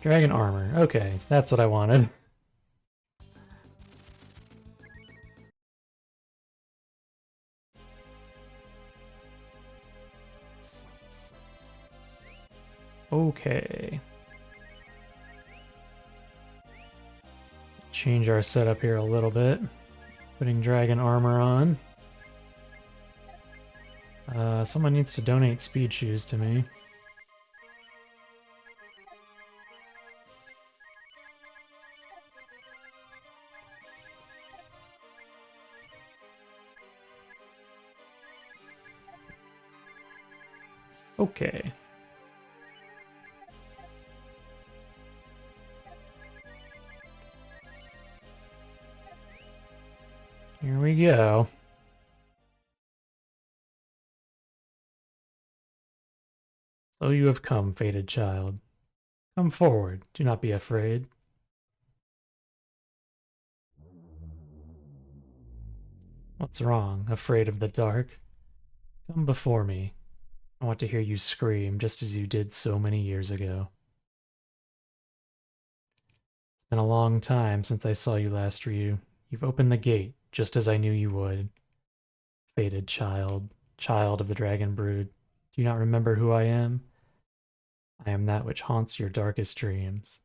Dragon armor. Okay, that's what I wanted. Okay. Change our setup here a little bit. Putting dragon armor on. Someone needs to donate speed shoes to me. Okay. Here we go. So you have come, fated child. Come forward, do not be afraid. What's wrong? Afraid of the dark? Come before me. I want to hear you scream just as you did so many years ago. It's been a long time since I saw you last, Ryu. You've opened the gate, just as I knew you would. Fated child, child of the Dragon Brood, do you not remember who I am? I am that which haunts your darkest dreams.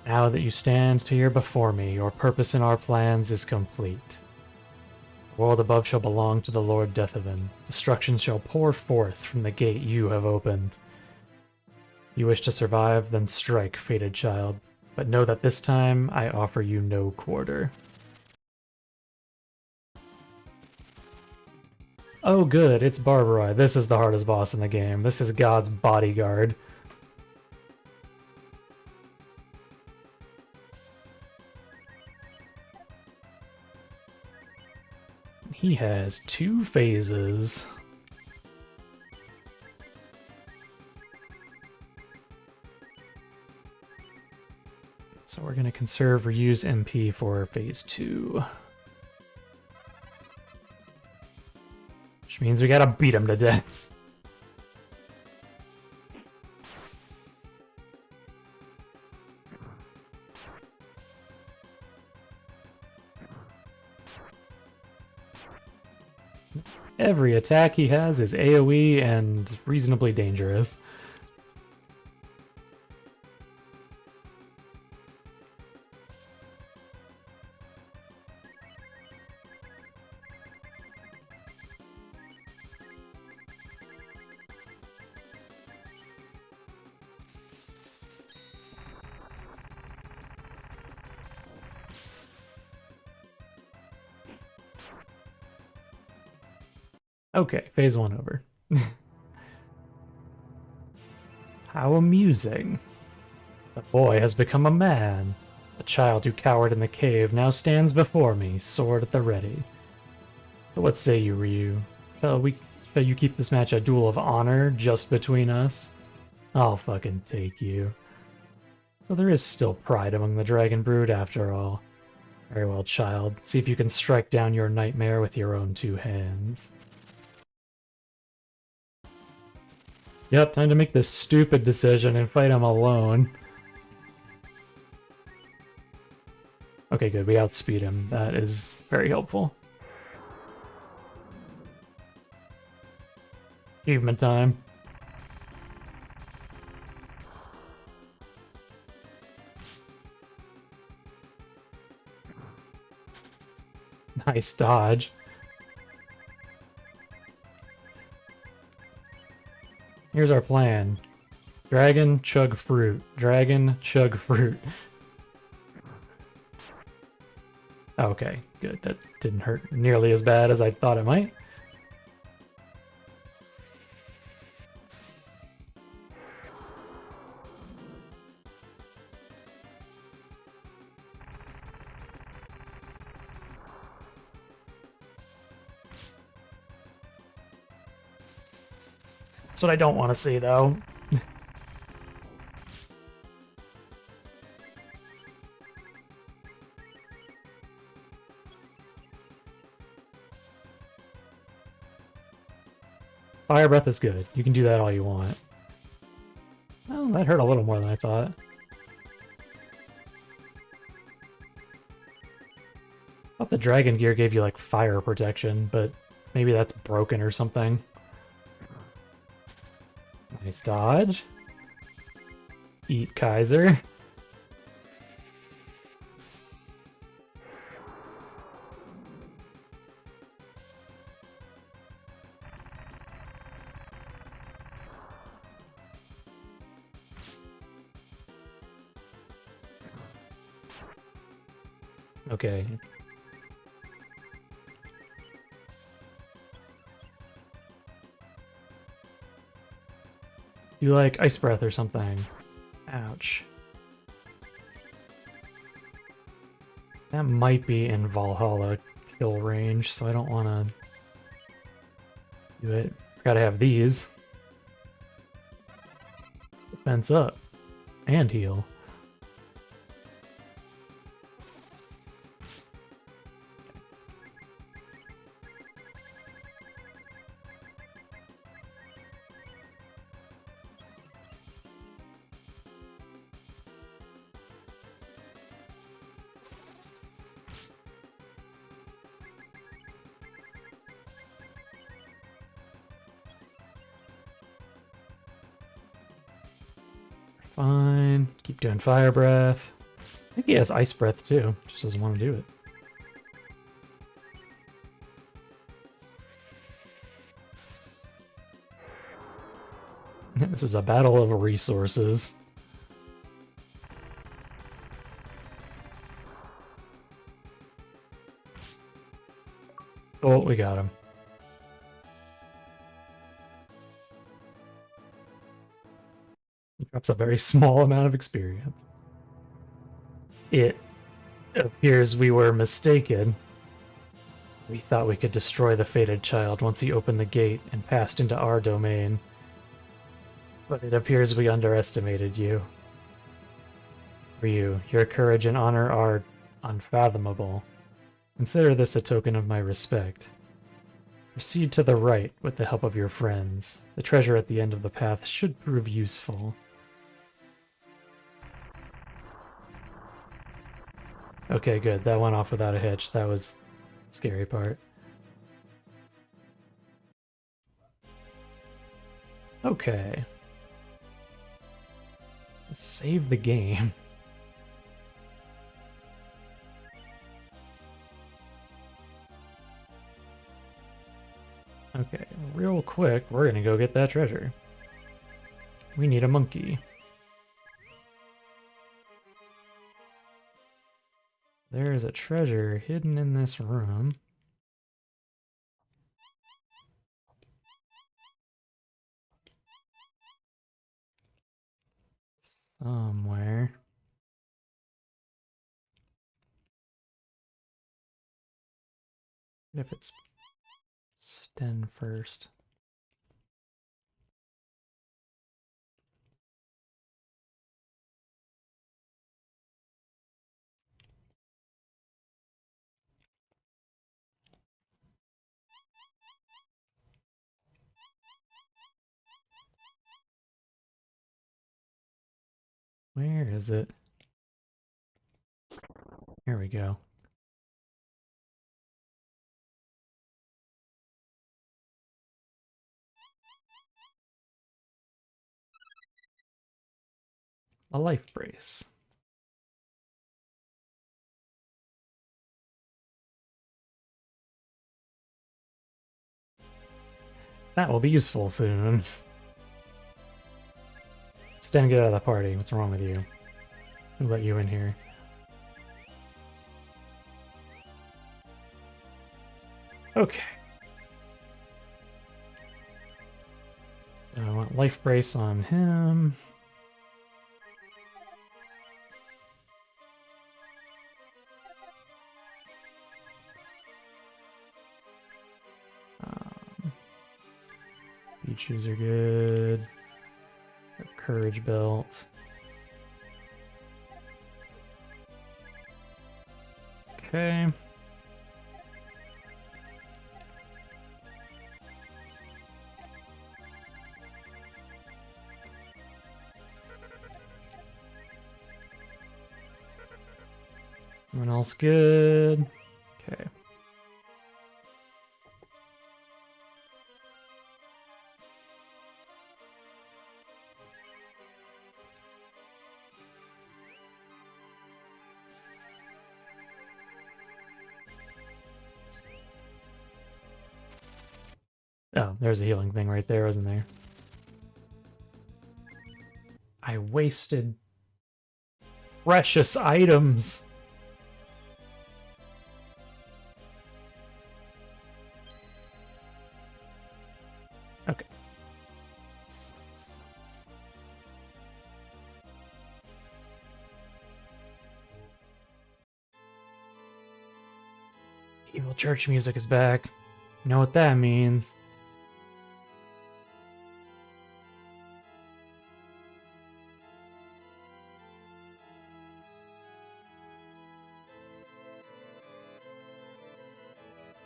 Now that you stand here before me, your purpose in our plans is complete. The world above shall belong to the Lord Deathaven. Destruction shall pour forth from the gate you have opened. You wish to survive, then strike, fated child. But know that this time, I offer you no quarter. Oh good, it's Barbaroi. This is the hardest boss in the game. This is God's bodyguard. He has 2 phases. So we're going to conserve Ryu's MP for phase 2. Which means we gotta beat him to death. Every attack he has is AoE and reasonably dangerous. Okay, phase 1 over. How amusing. The boy has become a man. The child who cowered in the cave now stands before me, sword at the ready. But what say you, Ryu? that you keep this match a duel of honor just between us, I'll fucking take you. So there is still pride among the Dragon Brood after all. Very well, child. See if you can strike down your nightmare with your own two hands. Yep, time to make this stupid decision and fight him alone. Okay, good. We outspeed him. That is very helpful. Achievement time. Nice dodge. Here's our plan. Dragon, chug fruit. Dragon, chug fruit. Okay, good. That didn't hurt nearly as bad as I thought it might. That's what I don't want to see, though. Fire breath is good. You can do that all you want. Oh, that hurt a little more than I thought. I thought the dragon gear gave you like fire protection, but maybe that's broken or something. Nice dodge. Eat Kaiser. Okay. You like ice breath or something. Ouch. That might be in Valhalla kill range, so I don't want to do it. Gotta have these. Defense up. And heal. Fine. Keep doing fire breath. I think he has ice breath too. Just doesn't want to do it. This is a battle of resources. Oh, we got him. He drops a very small amount of experience. It appears we were mistaken. We thought we could destroy the fated child once he opened the gate and passed into our domain. But it appears we underestimated you. Ryu, your courage and honor are unfathomable. Consider this a token of my respect. Proceed to the right with the help of your friends. The treasure at the end of the path should prove useful. Okay, good. That went off without a hitch. That was the scary part. Okay. Let's save the game. Okay, real quick, we're gonna go get that treasure. We need a monkey. There is a treasure hidden in this room. Somewhere. If it's Sten first. Where is it? Here we go. A life brace. That will be useful soon. Stan, get out of the party. What's wrong with you? Who let you in here? Okay. So I want life brace on him. Speed shoes are good. Courage belt. Okay. Everyone else good? Okay. Oh, there's a healing thing right there, wasn't there? I wasted precious items. Okay. Evil church music is back. You know what that means.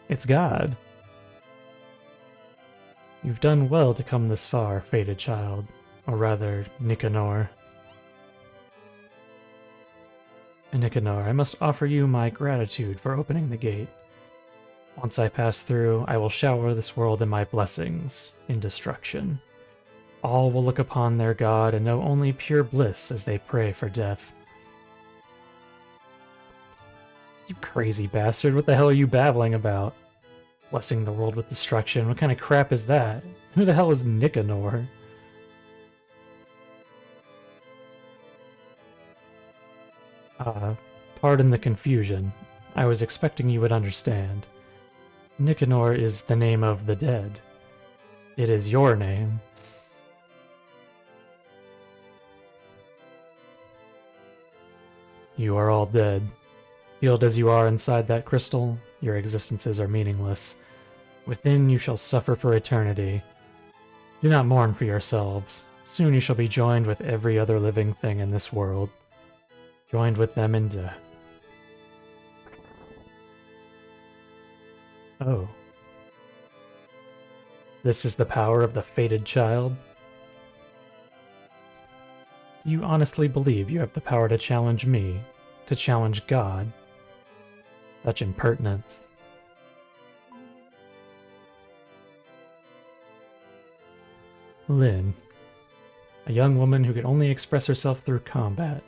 It's God. You've done well to come this far, fated child. Or rather, Nicanor. Nicanor, I must offer you my gratitude for opening the gate. Once I pass through, I will shower this world in my blessings, in destruction. All will look upon their God and know only pure bliss as they pray for death. You crazy bastard, what the hell are you babbling about? Blessing the world with destruction, what kind of crap is that? Who the hell is Nicanor? Pardon the confusion. I was expecting you would understand. Nicanor is the name of the dead. It is your name. You are all dead. Sealed as you are inside that crystal, your existences are meaningless. Within you shall suffer for eternity. Do not mourn for yourselves. Soon you shall be joined with every other living thing in this world. Joined with them in death. Oh. This is the power of the fated child? You honestly believe you have the power to challenge me, to challenge God? Such impertinence. Lyn, a young woman who could only express herself through combat,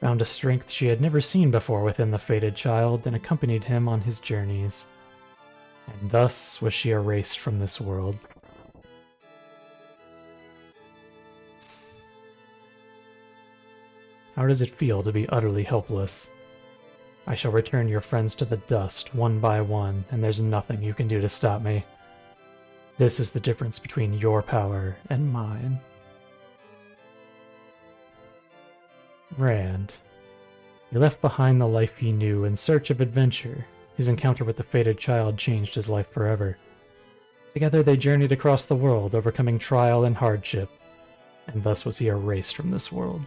found a strength she had never seen before within the fated child and accompanied him on his journeys. And thus was she erased from this world. How does it feel to be utterly helpless? I shall return your friends to the dust one by one, and there's nothing you can do to stop me. This is the difference between your power and mine. Rand. He left behind the life he knew in search of adventure. His encounter with the fated child changed his life forever. Together they journeyed across the world, overcoming trial and hardship, and thus was he erased from this world.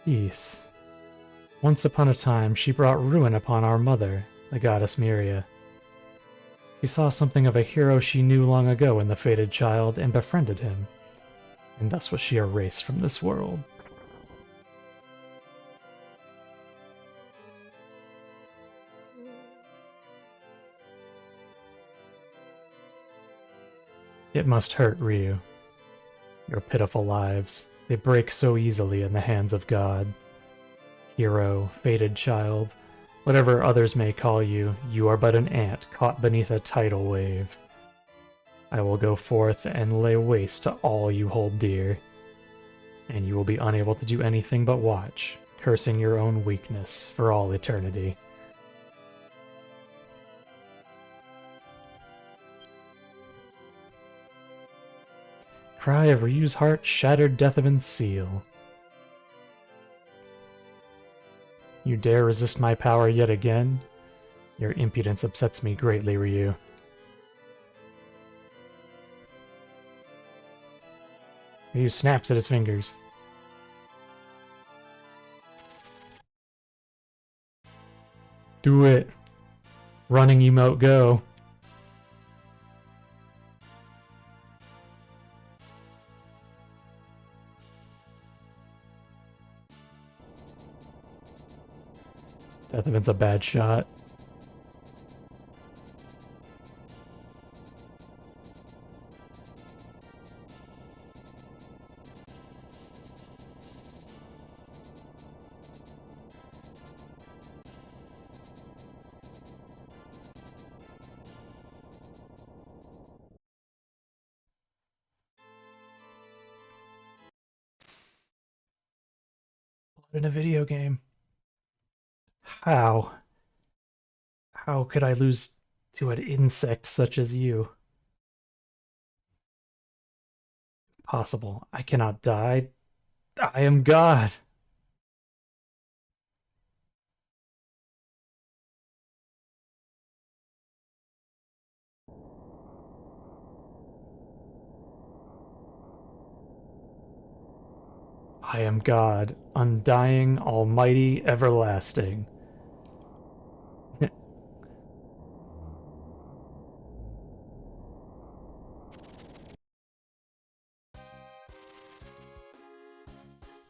Peace. Once upon a time, she brought ruin upon our mother, the goddess Miria. She saw something of a hero she knew long ago in the fated child and befriended him, and thus was she erased from this world. It must hurt, Ryu. Your pitiful lives, they break so easily in the hands of God. Hero, fated child, whatever others may call you, you are but an ant caught beneath a tidal wave. I will go forth and lay waste to all you hold dear, and you will be unable to do anything but watch, cursing your own weakness for all eternity. Cry of Ryu's heart, shattered Deathaven's seal. You dare resist my power yet again? Your impudence upsets me greatly, Ryu. Ryu snaps at his fingers. Do it! Running emote, go! Deathaven's a bad shot. In a video game. How? How could I lose to an insect such as you? Possible. I cannot die. I am God. I am God, undying, almighty, everlasting.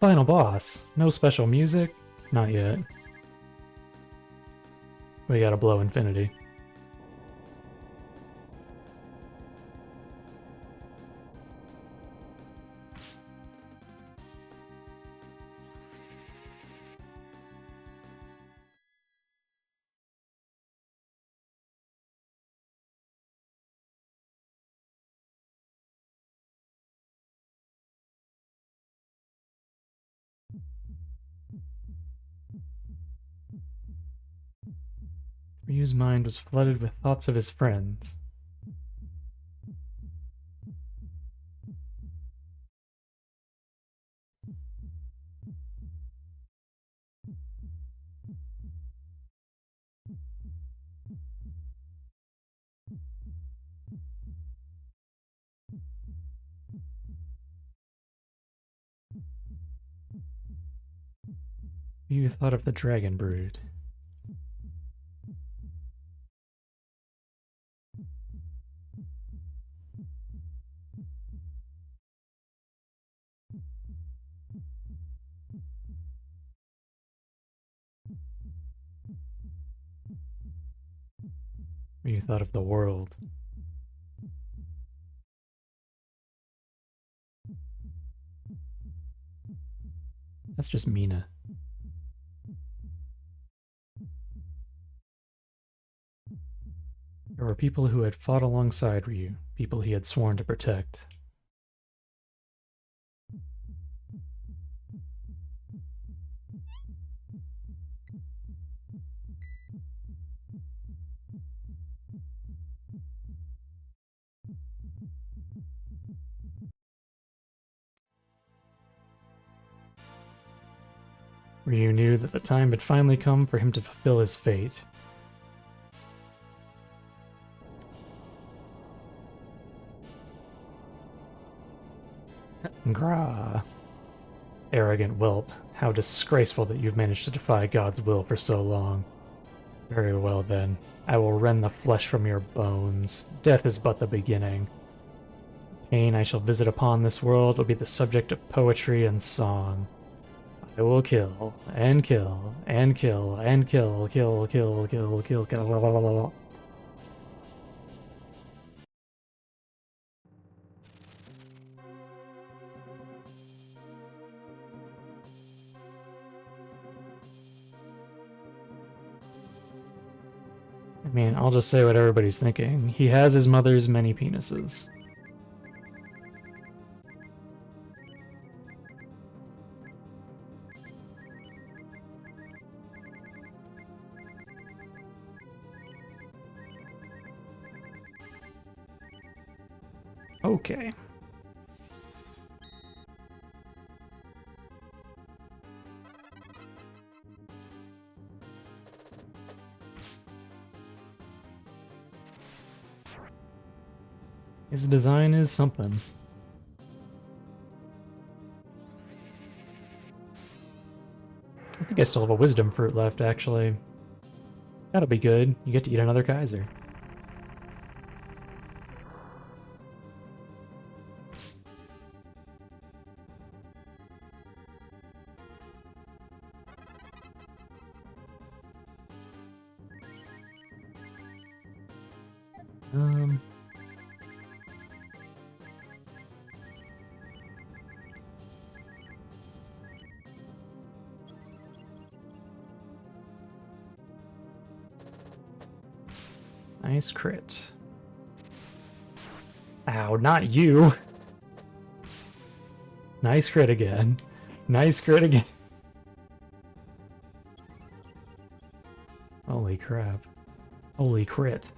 Final boss. No special music? Not yet. We gotta blow infinity. Ryu's mind was flooded with thoughts of his friends. Ryu thought of the Dragon Brood. Ryu thought of the world. That's just Mina. There were people who had fought alongside Ryu, people he had sworn to protect. Ryu knew that the time had finally come for him to fulfill his fate. Grah. Arrogant whelp, how disgraceful that you've managed to defy God's will for so long. Very well then. I will rend the flesh from your bones. Death is but the beginning. Pain I shall visit upon this world will be the subject of poetry and song. I will kill, and kill, and kill, and kill, kill, kill, kill, kill, kill. I mean, I'll just say what everybody's thinking. He has his mother's many penises. Okay. His design is something. I think I still have a wisdom fruit left, actually. That'll be good. You get to eat another Kaiser. Um... Nice crit. Ow, not you! Nice crit again. Nice crit again. Holy crap. Holy crit.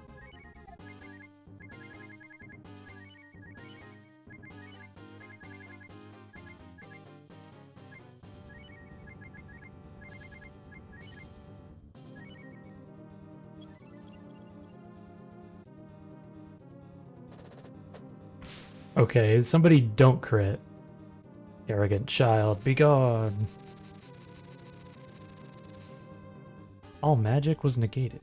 Okay, somebody don't crit. Arrogant child, be gone. All magic was negated.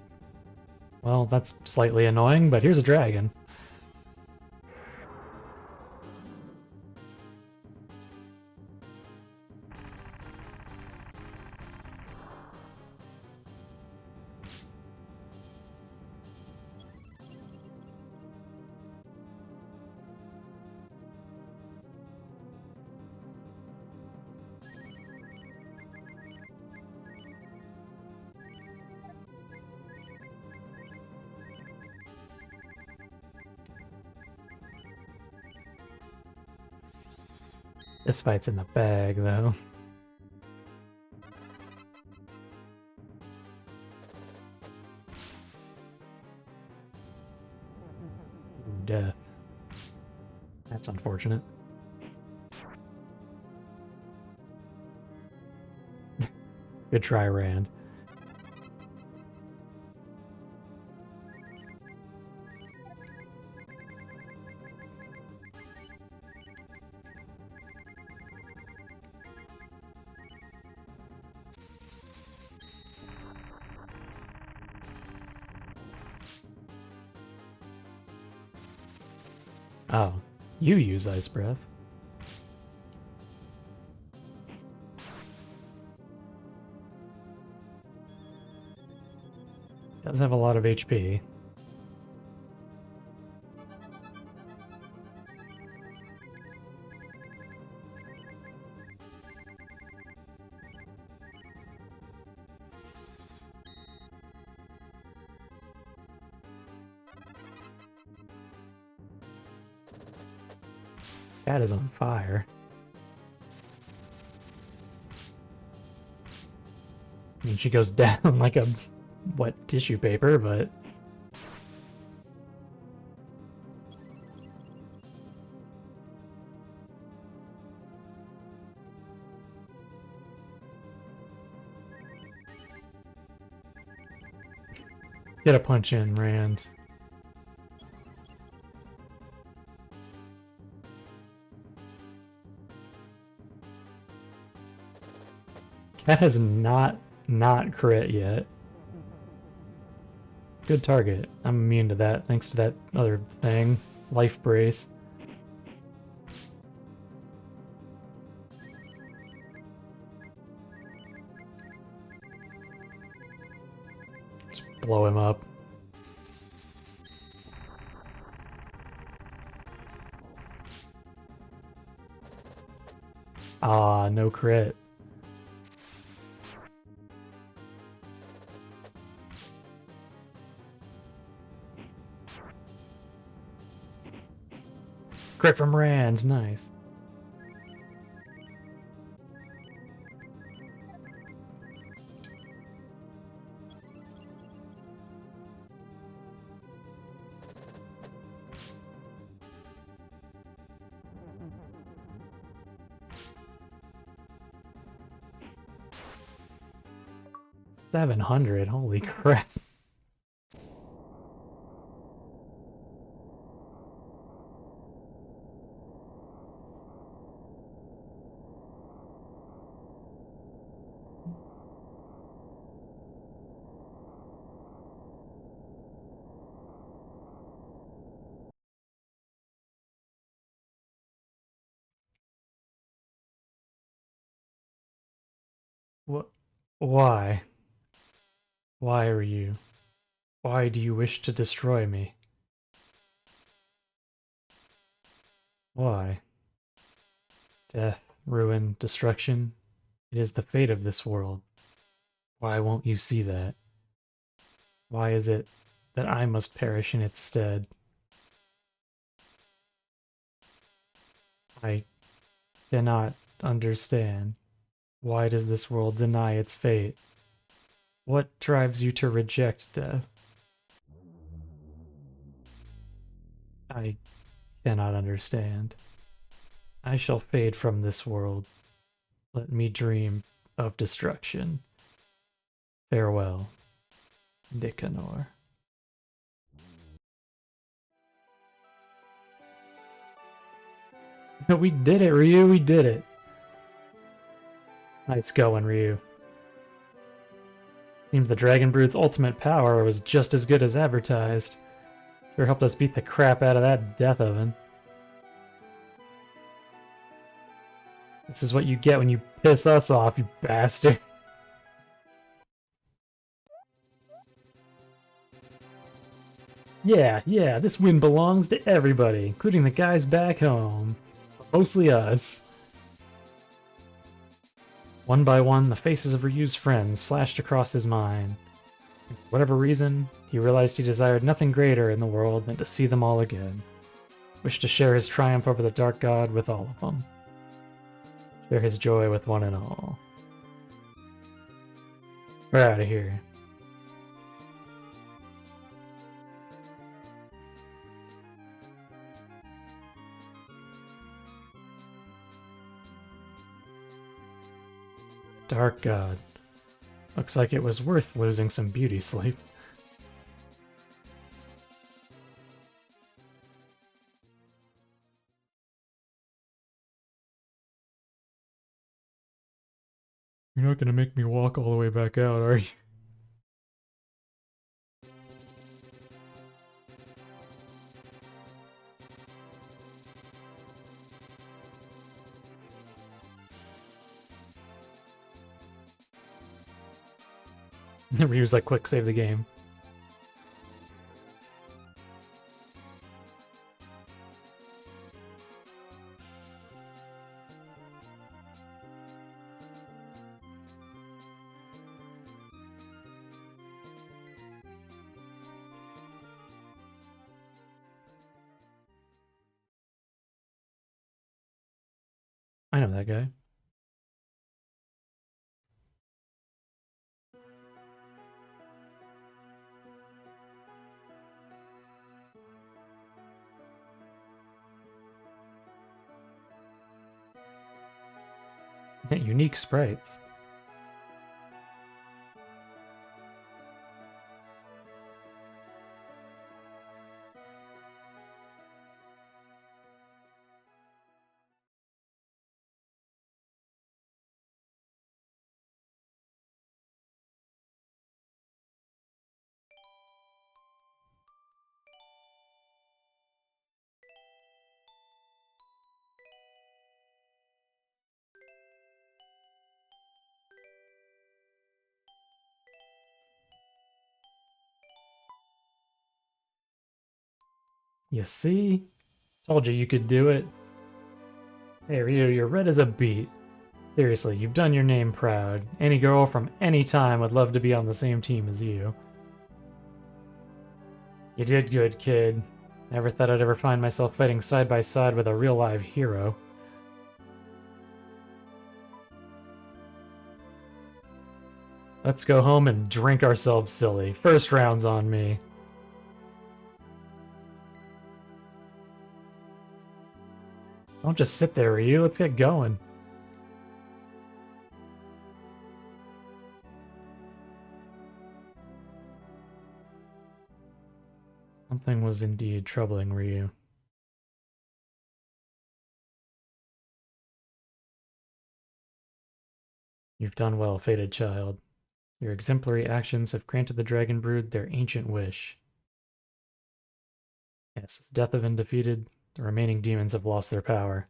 Well, that's slightly annoying, but here's a dragon. This fight's in the bag, though. Ooh, death. That's unfortunate. Good try, Rand. Oh, you use Ice Breath. Does have a lot of HP. Cat is on fire. I mean, she goes down like a wet tissue paper, but... Get a punch in, Rand. Cat has not crit yet. Good target. I'm immune to that thanks to that other thing. Life brace. Just blow him up. Ah, no crit. Crit from Rand, nice. $700, holy crap. What? Why? Why are you? Why do you wish to destroy me? Why? Death, ruin, destruction. It is the fate of this world. Why won't you see that? Why is it that I must perish in its stead? I cannot understand. Why does this world deny its fate? What drives you to reject death? I cannot understand. I shall fade from this world. Let me dream of destruction. Farewell, Nicanor. We did it, Ryu, we did it. Nice going, Ryu. Seems the Dragon Brood's ultimate power was just as good as advertised. Sure helped us beat the crap out of that death oven. This is what you get when you piss us off, you bastard. Yeah, this win belongs to everybody, including the guys back home. Mostly us. One by one, the faces of Ryu's friends flashed across his mind. For whatever reason, he realized he desired nothing greater in the world than to see them all again. Wished to share his triumph over the Dark God with all of them. Share his joy with one and all. We're out of here. Dark God. Looks like it was worth losing some beauty sleep. You're not gonna make me walk all the way back out, are you? Ryu's like, quick, save the game. I know that guy. Unique sprites. You see? Told you could do it. Hey Ryu, you're red as a beet. Seriously, you've done your name proud. Any girl from any time would love to be on the same team as you. You did good, kid. Never thought I'd ever find myself fighting side by side with a real live hero. Let's go home and drink ourselves silly. First round's on me. Don't just sit there, Ryu. Let's get going. Something was indeed troubling Ryu. You've done well, fated child. Your exemplary actions have granted the Dragon Brood their ancient wish. Yes, with Deathaven defeated, the remaining demons have lost their power.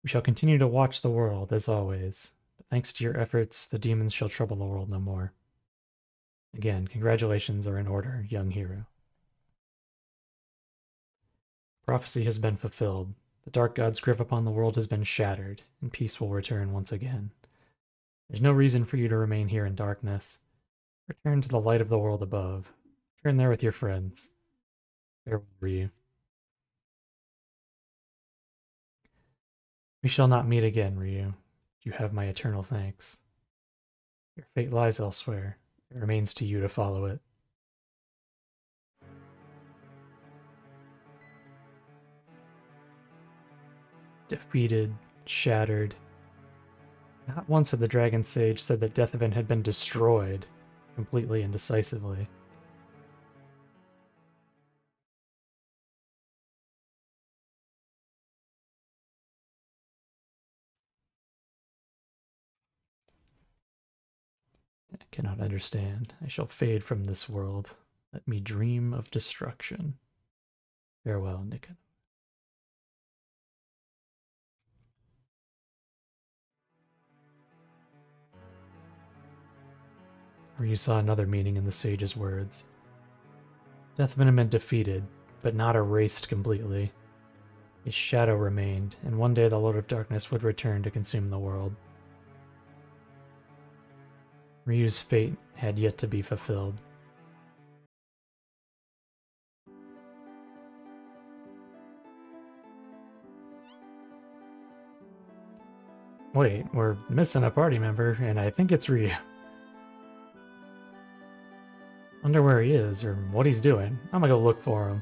We shall continue to watch the world, as always, but thanks to your efforts, the demons shall trouble the world no more. Again, congratulations are in order, young hero. Prophecy has been fulfilled. The Dark God's grip upon the world has been shattered, and peace will return once again. There's no reason for you to remain here in darkness. Return to the light of the world above. Return there with your friends. Farewell, Ryu. We shall not meet again, Ryu. You have my eternal thanks. Your fate lies elsewhere. It remains to you to follow it. Defeated, shattered. Not once had the Dragon Sage said that Deathaven had been destroyed, completely and decisively. I cannot understand. I shall fade from this world. Let me dream of destruction. Farewell, Nikken. Ryu saw another meaning in the sage's words. Deathaven had been defeated, but not erased completely. His shadow remained, and one day the Lord of Darkness would return to consume the world. Ryu's fate had yet to be fulfilled. Wait, we're missing a party member, and I think it's Ryu. Wonder where he is, or what he's doing. I'm gonna go look for him.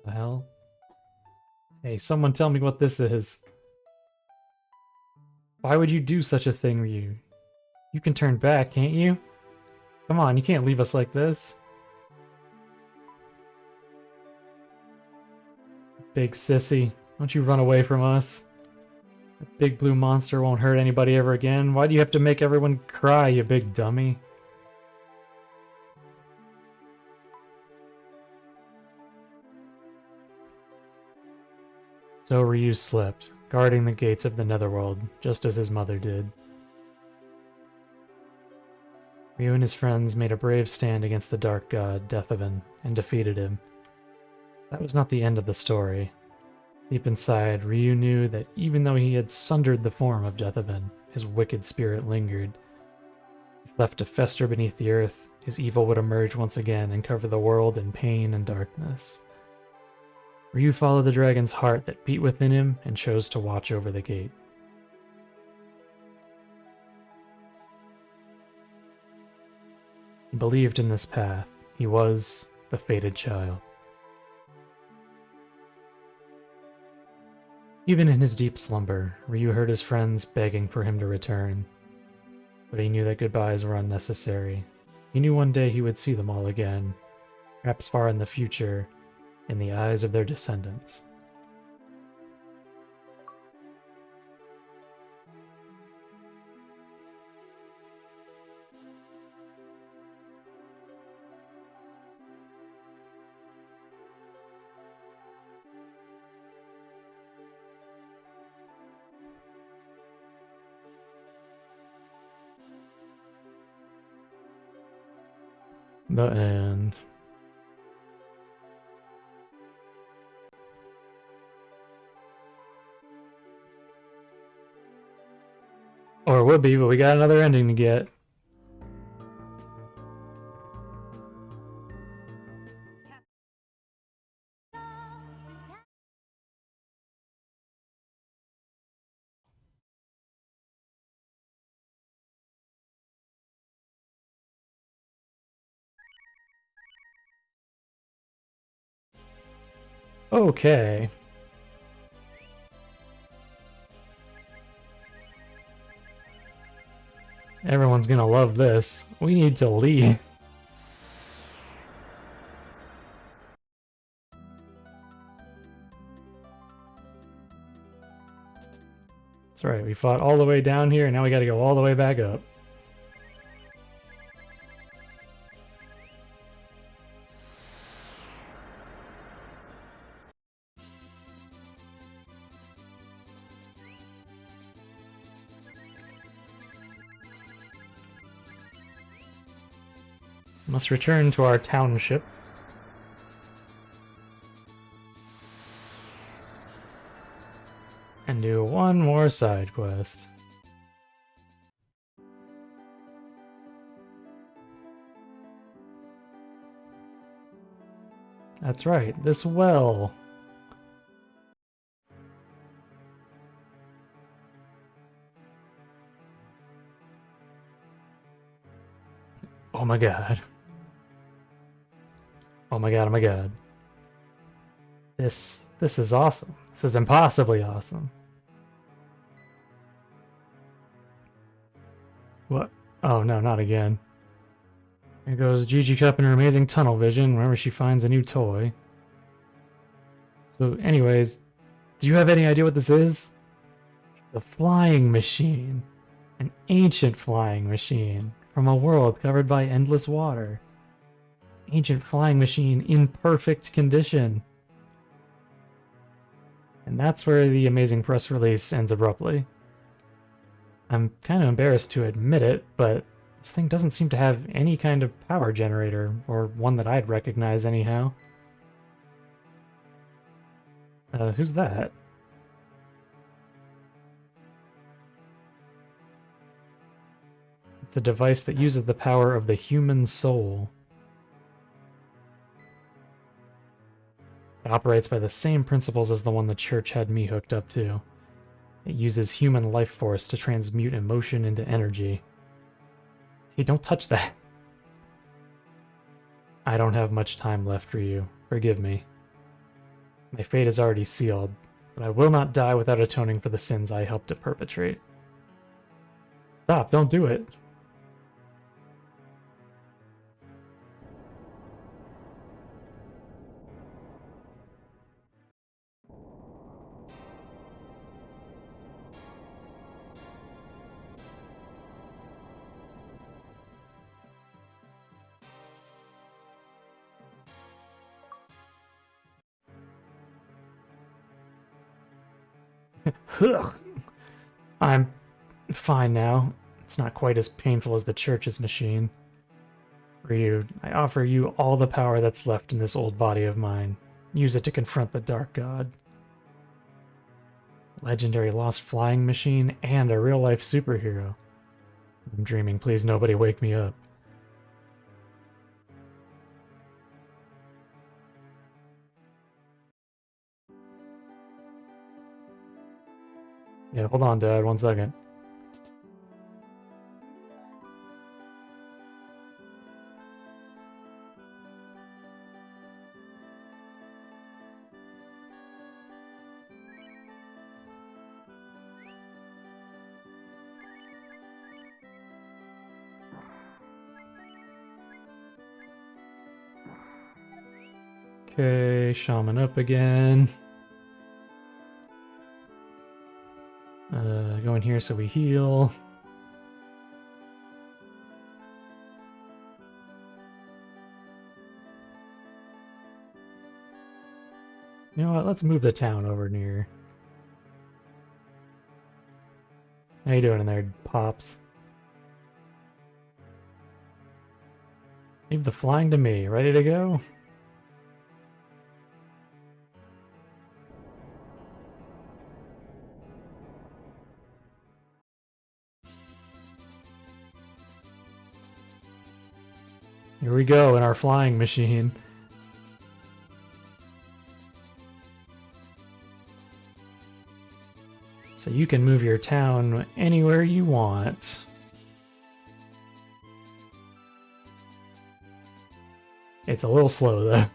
The hell? Hey, someone tell me what this is. Why would you do such a thing, Ryu? You can turn back, can't you? Come on, you can't leave us like this. Big sissy, don't you run away from us. That big blue monster won't hurt anybody ever again. Why do you have to make everyone cry, you big dummy? So Ryu slept, guarding the gates of the Netherworld, just as his mother did. Ryu and his friends made a brave stand against the Dark God, Deathaven, and defeated him. That was not the end of the story. Deep inside, Ryu knew that even though he had sundered the form of Deathaven, his wicked spirit lingered. If left to fester beneath the earth, his evil would emerge once again and cover the world in pain and darkness. Ryu followed the dragon's heart that beat within him and chose to watch over the gate. He believed in this path. He was the fated child. Even in his deep slumber, Ryu heard his friends begging for him to return. But he knew that goodbyes were unnecessary. He knew one day he would see them all again, perhaps far in the future, in the eyes of their descendants. The end. Or it would be, but we got another ending to get. Okay. Everyone's gonna love this. We need to leave. That's right, we fought all the way down here, and now we gotta go all the way back up. Must return to our township. And do one more side quest. That's right, this well. Oh my god. Oh my god, oh my god. This is awesome. This is impossibly awesome. What? Oh no, not again. Here goes Gigi Cup and her amazing tunnel vision whenever she finds a new toy. So anyways, do you have any idea what this is? The flying machine. An ancient flying machine from a world covered by endless water. Ancient flying machine in perfect condition. And that's where the amazing press release ends abruptly. I'm kind of embarrassed to admit it, but this thing doesn't seem to have any kind of power generator, or one that I'd recognize anyhow. Who's that? It's a device that uses the power of the human soul. It operates by the same principles as the one the church had me hooked up to. It uses human life force to transmute emotion into energy. Hey, don't touch that. I don't have much time left for you. Forgive me. My fate is already sealed, but I will not die without atoning for the sins I helped to perpetrate. Stop, don't do it. I'm fine now. It's not quite as painful as the church's machine. Ryu, I offer you all the power that's left in this old body of mine. Use it to confront the Dark God. Legendary lost flying machine and a real-life superhero. I'm dreaming, please nobody wake me up. Yeah, hold on, Dad, 1 second. Okay, shaman up again. Go in here so we heal. You know what? Let's move the town over near. How you doing in there, Pops? Leave the flying to me. Ready to go? Here we go in our flying machine. So you can move your town anywhere you want. It's a little slow though.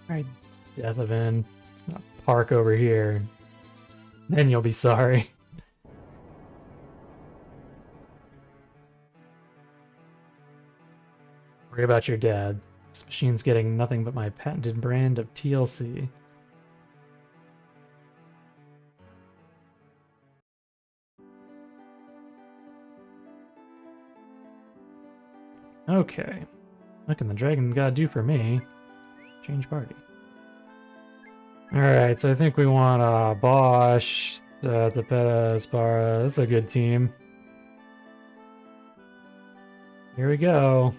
Alright, Deathaven. I'll park over here. Then you'll be sorry. Worry about your dad. This machine's getting nothing but my patented brand of TLC. Okay. What can the Dragon God do for me? Change party. Alright, so I think we want Bosch, Tapeta, Aspara. That's a good team. Here we go.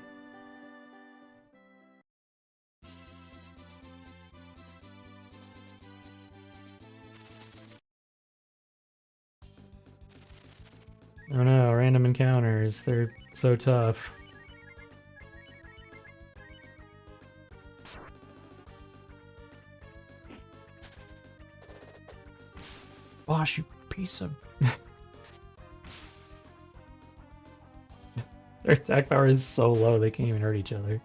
Oh no, random encounters. They're so tough. Bosch, you piece of... Their attack power is so low, they can't even hurt each other.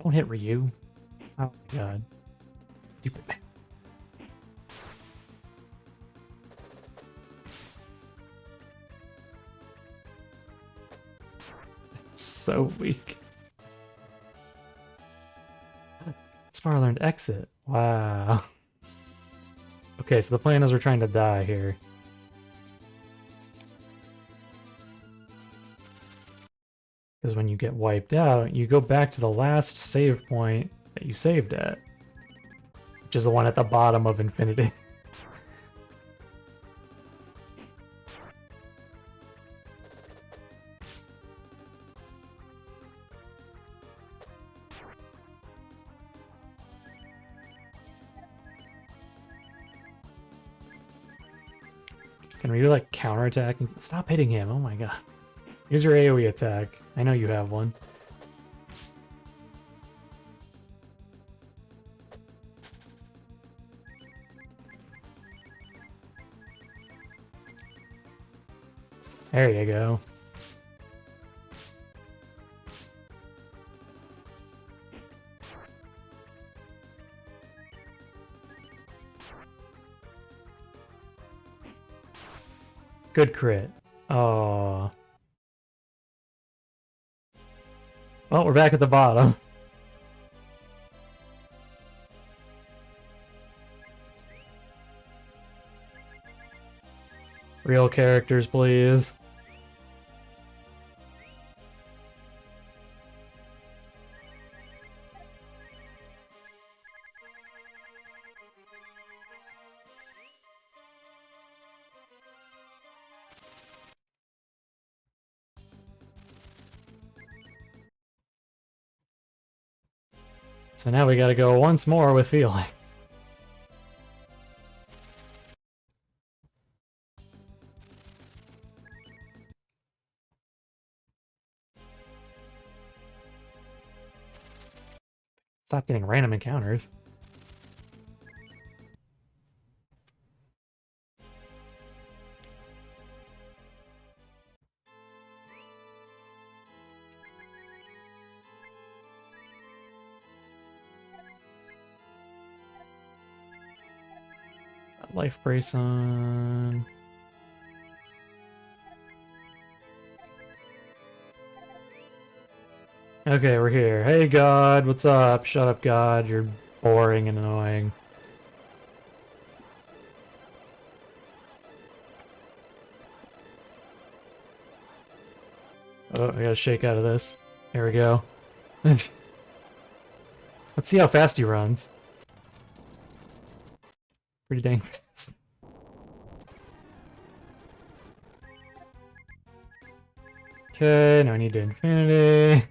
Don't hit Ryu. Oh my god. Stupid. So weak. Spar learned exit. Wow. Okay, so the plan is we're trying to die here. Because when you get wiped out, you go back to the last save point that you saved at. Which is the one at the bottom of Infinity. Can we do like counterattack? Stop hitting him, oh my god. Use your AoE attack. I know you have one. There you go. Good crit. Oh. Well, we're back at the bottom. Real characters, please. So now we gotta go once more with feeling. Stop getting random encounters. Life brace on. Okay, we're here. Hey, God, what's up? Shut up, God. You're boring and annoying. Oh, I gotta shake out of this. There we go. Let's see how fast he runs. Pretty dang fast. Okay, now I need to infinity.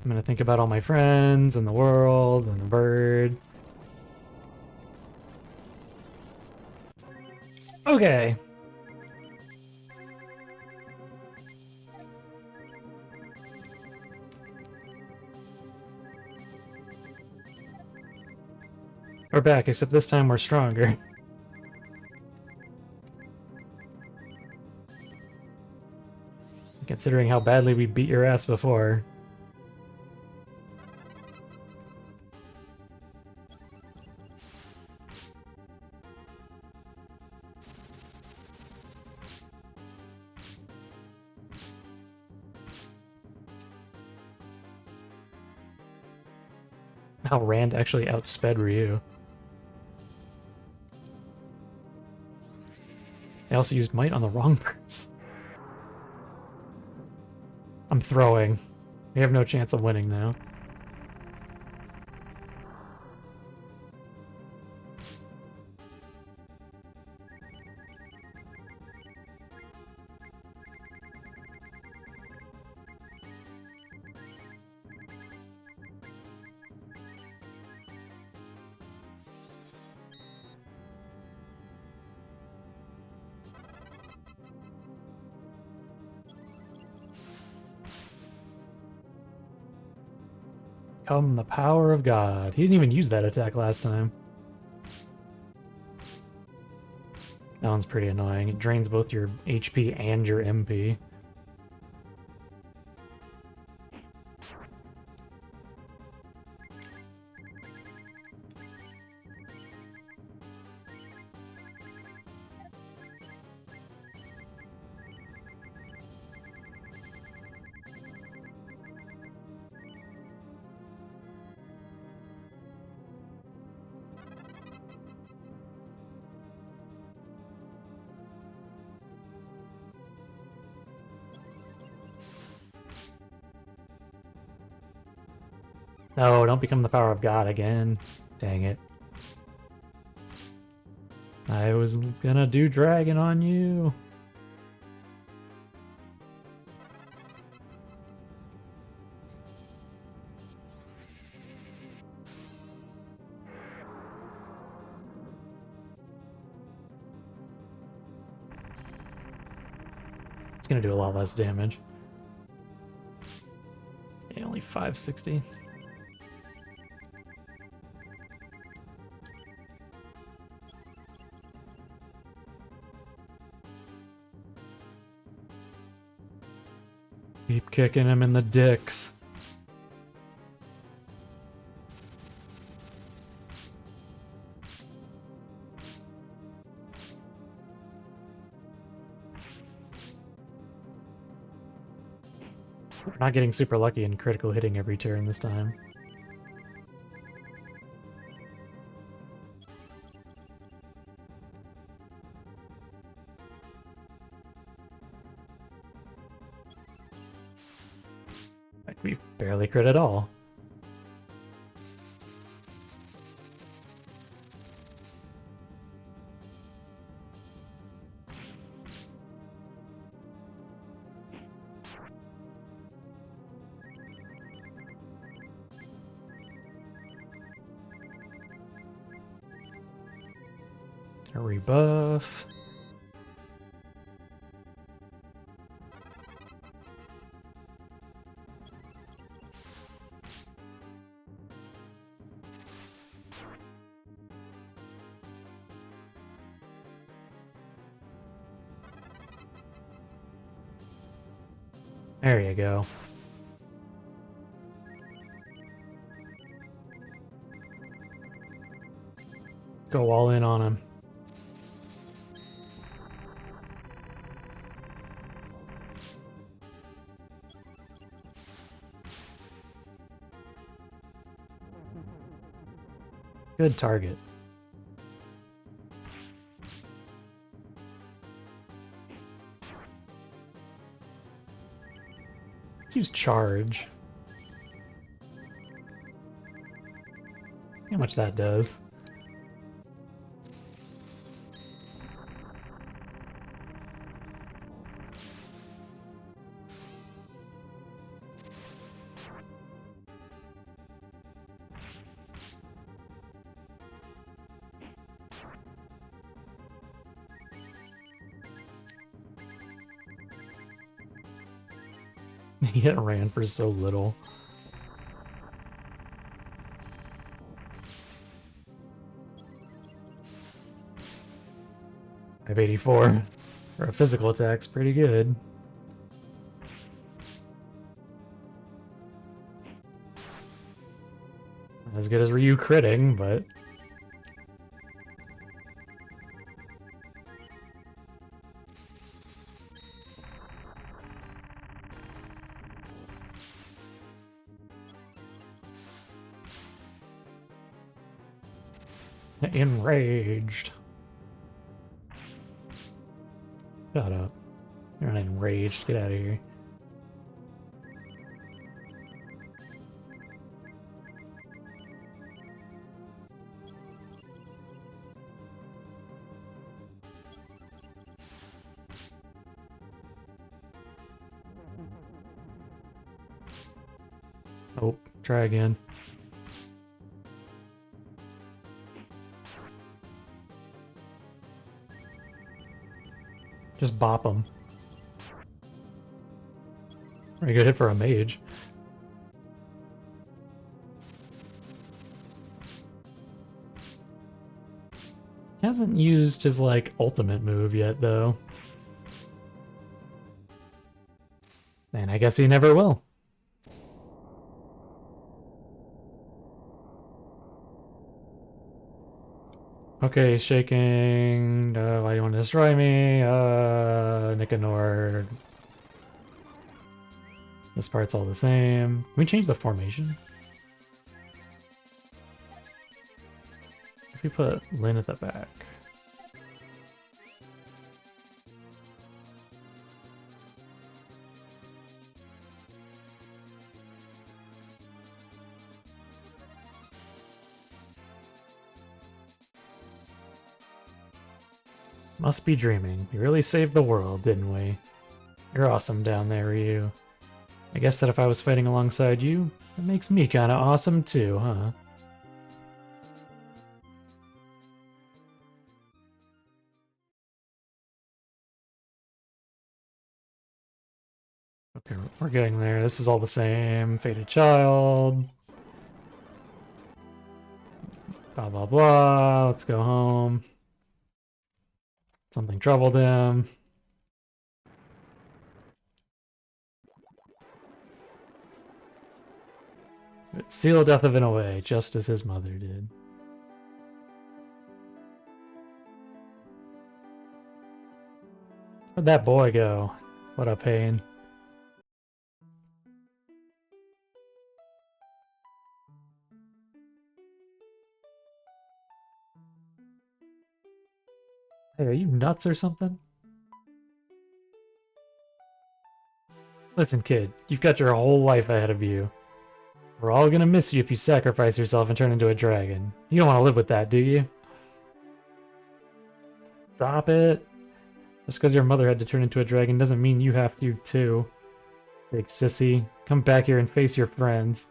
I'm gonna think about all my friends and the world and the bird. Okay. We're back, except this time we're stronger. Considering how badly we beat your ass before. How Rand actually outsped Ryu. I also used Might on the wrong birds. I'm throwing. We have no chance of winning now. Come the power of God. He didn't even use that attack last time. That one's pretty annoying. It drains both your HP and your MP. No, don't become the power of God again. Dang it. I was gonna do dragon on you. It's gonna do a lot less damage. Yeah, only 560. Keep kicking him in the dicks. We're not getting super lucky in critical hitting every turn this time. Like, we barely crit at all. A rebuff. There you go. Go all in on him. Good target. Let's use charge. See how much that does. He ran for so little. I have 84. For a physical attack's pretty good. Not as good as Ryu critting, but... Enraged. Shut up. You're not enraged. Get out of here. Oh, try again. Just bop him. Pretty good hit for a mage. He hasn't used his, like, ultimate move yet, though. And I guess he never will. Okay, shaking. Why do you want to destroy me? Nicanor. This part's all the same. Can we change the formation? If we put Lyn at the back. Must be dreaming. We really saved the world, didn't we? You're awesome down there, Ryu. I guess that if I was fighting alongside you, it makes me kinda awesome too, huh? Okay, we're getting there. This is all the same. Fated child. Blah, blah, blah. Let's go home. Something troubled him. It sealed Deathoven away, just as his mother did. Where'd that boy go? What a pain. Hey, are you nuts or something? Listen, kid, you've got your whole life ahead of you. We're all gonna miss you if you sacrifice yourself and turn into a dragon. You don't want to live with that, do you? Stop it. Just because your mother had to turn into a dragon doesn't mean you have to, too. Big sissy. Come back here and face your friends.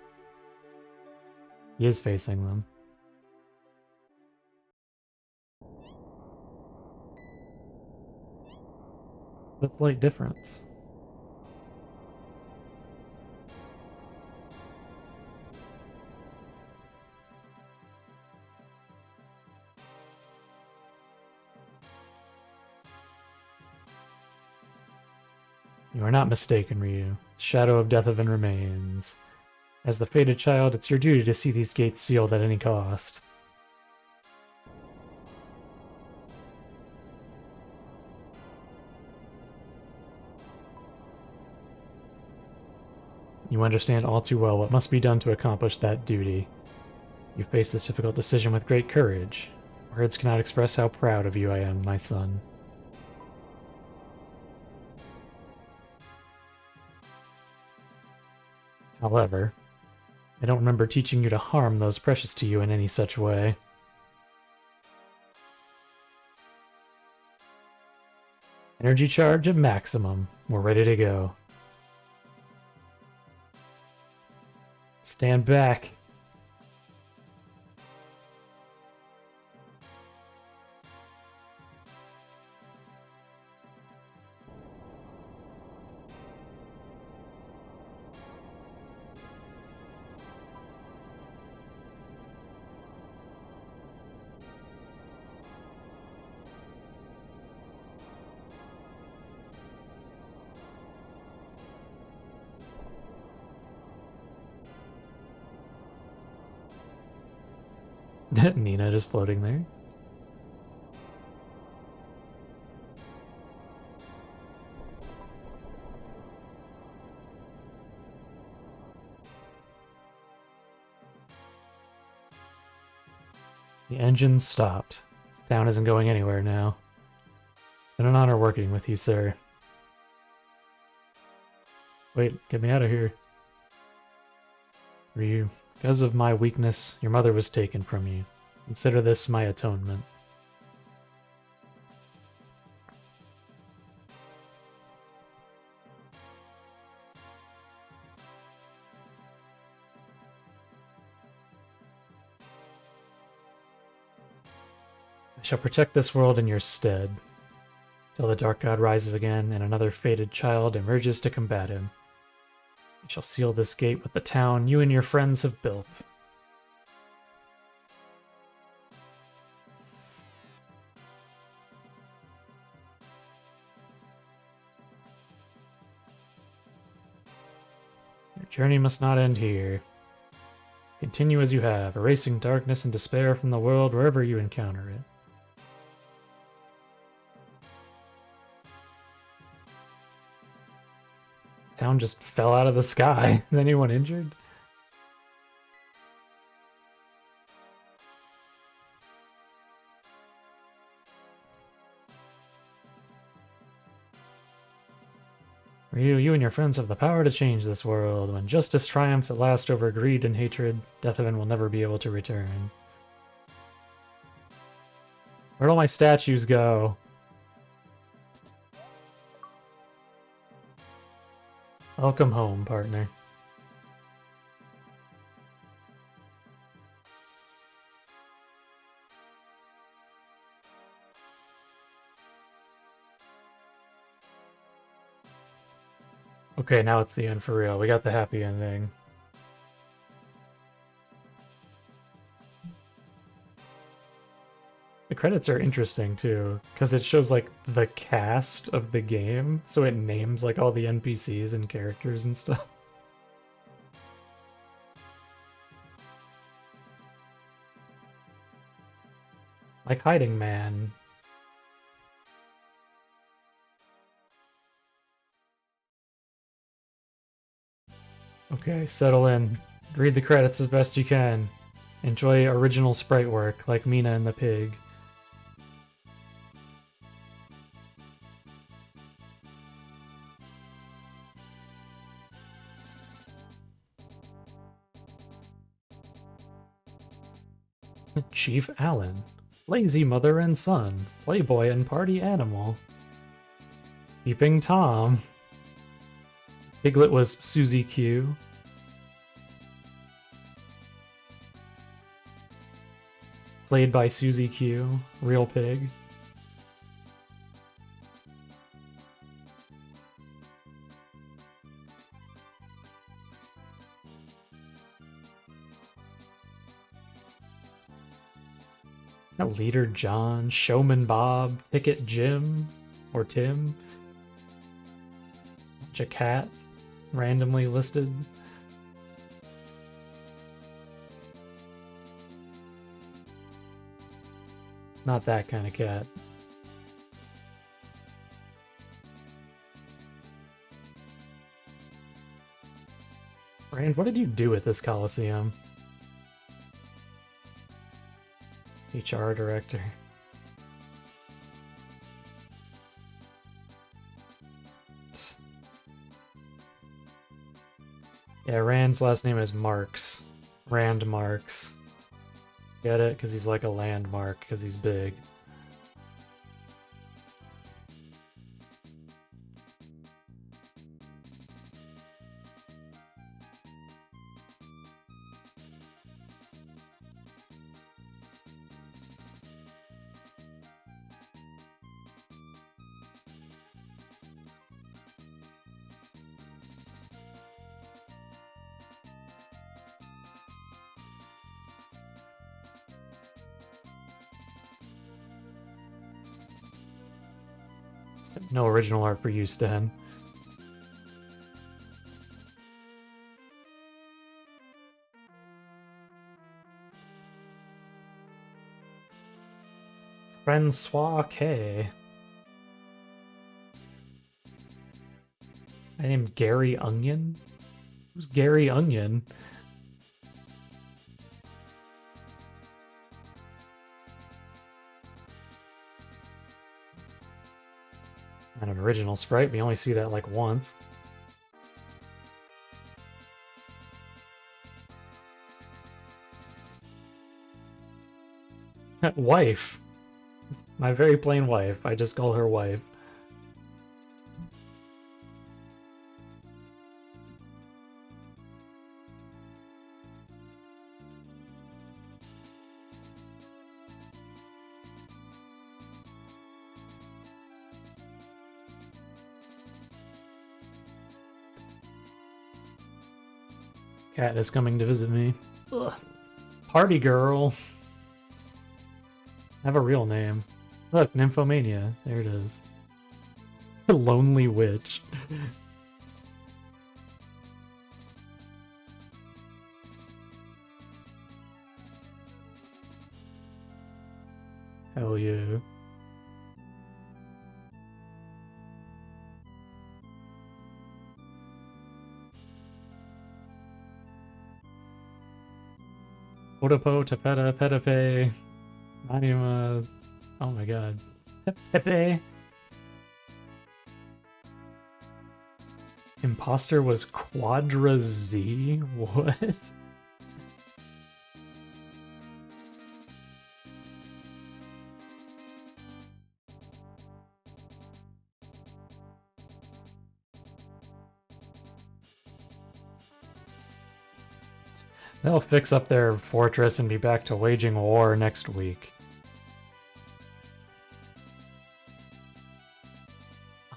He is facing them. The slight difference. You are not mistaken, Ryu. Shadow of Deathoven remains. As the fated child, it's your duty to see these gates sealed at any cost. You understand all too well what must be done to accomplish that duty. You face this difficult decision with great courage. Words cannot express how proud of you I am, my son. However, I don't remember teaching you to harm those precious to you in any such way. Energy charge at maximum. We're ready to go. Stand back. Nina just floating there. The engine stopped. This town isn't going anywhere now. It's been an honor working with you, sir. Wait, get me out of here. Ryu, because of my weakness, your mother was taken from you. Consider this my atonement. I shall protect this world in your stead, till the Dark God rises again and another fated child emerges to combat him. I shall seal this gate with the town you and your friends have built. Your journey must not end here. Continue as you have, erasing darkness and despair from the world wherever you encounter it. Town just fell out of the sky. Is anyone injured? Ryu, you and your friends have the power to change this world. When justice triumphs at last over greed and hatred, Deathaven will never be able to return. Where'd all my statues go? Welcome home, partner. Okay, now it's the end for real. We got the happy ending. The credits are interesting too, because it shows like the cast of the game, so it names like all the NPCs and characters and stuff. Like Hiding Man. Okay, settle in. Read the credits as best you can. Enjoy original sprite work like Mina and the pig. Chief Allen. Lazy mother and son. Playboy and party animal. Peeping Tom. Piglet was Susie Q. Played by Susie Q. Real pig. Leader John, Showman Bob, Ticket Jim, or Tim. Bunch of cats randomly listed. Not that kind of cat. Rand, what did you do at this Coliseum? HR director. Yeah, Rand's last name is Marks. Rand Marks. Get it? Because he's like a landmark, because he's big. No original art for you, Stan. Francois K. I named Gary Onion? Who's Gary Onion? Not an original sprite, we only see that like once. Wife. My very plain wife. I just call her wife. Cat is coming to visit me. Ugh. Party girl. I have a real name. Look, Nymphomania. There it is. Lonely witch. Hell yeah. Otopo, Tapeta, Petape, Anima. Oh my god. Pepe. Imposter was Quadra Z? What? They'll fix up their fortress and be back to waging war next week.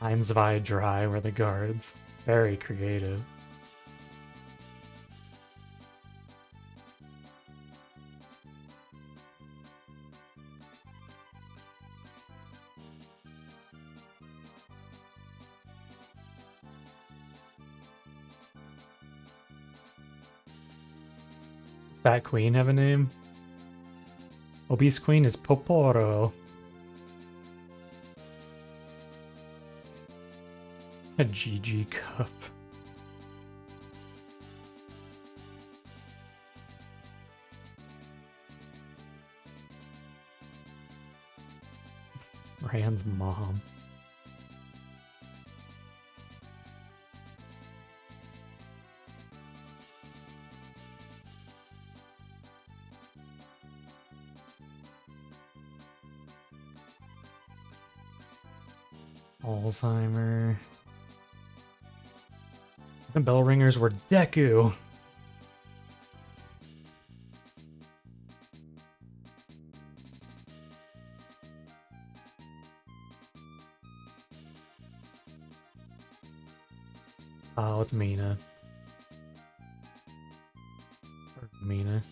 Einsvei Dry were the guards. Very creative. Fat Queen have a name? Obese Queen is Poporo. A GG cup. Rand's mom. Alzheimer. The bell ringers were Deku. Oh, it's Mina. Or Mina.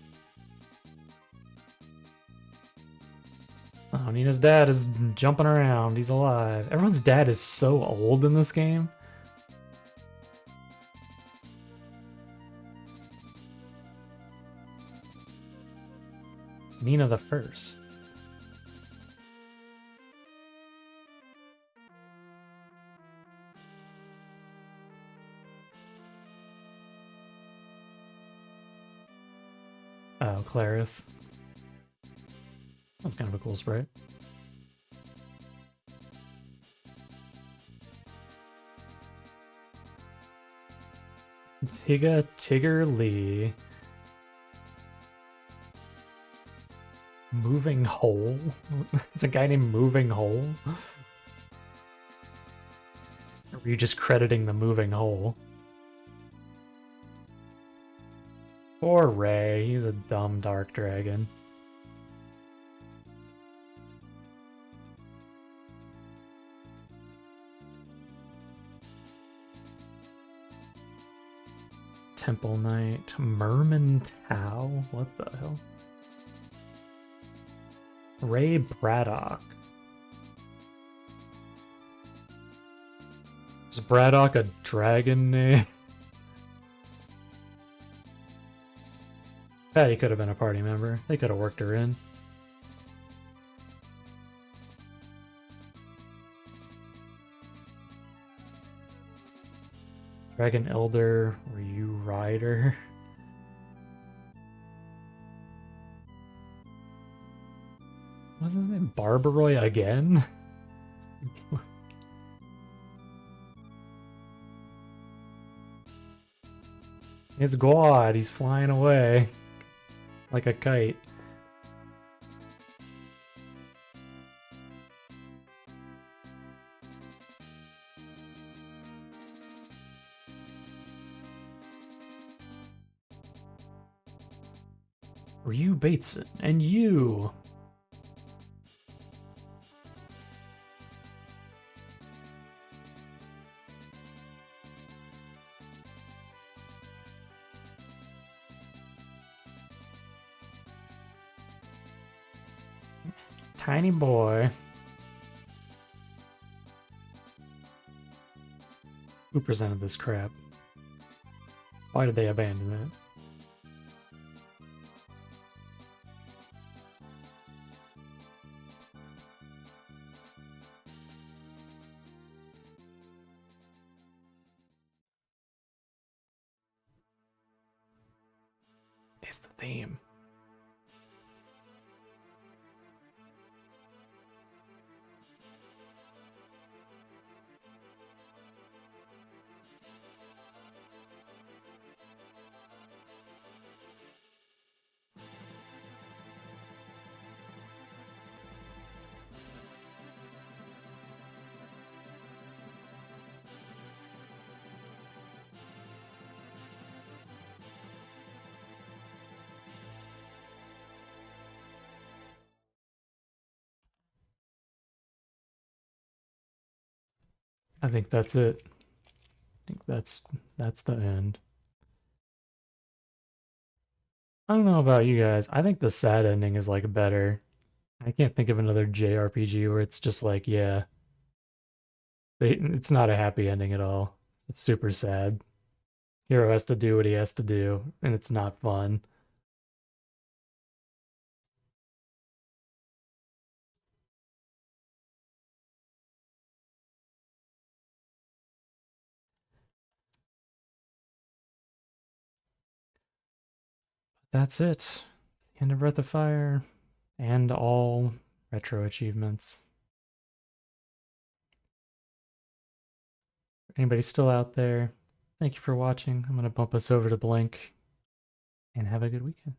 Oh, Nina's dad is jumping around. He's alive. Everyone's dad is so old in this game. Nina the First. Oh, Claris. That's kind of a cool sprite. Tigger Lee. Moving Hole? It's a guy named Moving Hole? Or were you just crediting the Moving Hole? Poor Ray, he's a dumb dark dragon. Temple Knight, Merman Tau? What the hell? Ray Braddock. Is Braddock a dragon name? Yeah, he could have been a party member. They could have worked her in. Dragon Elder, were you Rider? What's his name? Barbaroy again? It's God, he's flying away. Like a kite. Ryu Bateson, and you! Tiny boy. Who presented this crap? Why did they abandon it? It's the theme. I think that's it. I think that's the end. I don't know about you guys. I think the sad ending is like better. I can't think of another JRPG where it's just like, yeah, it's not a happy ending at all. It's super sad. Hero has to do what he has to do, and it's not fun. That's it. End of Breath of Fire and all retro achievements. Anybody still out there? Thank you for watching. I'm going to bump us over to Blink and have a good weekend.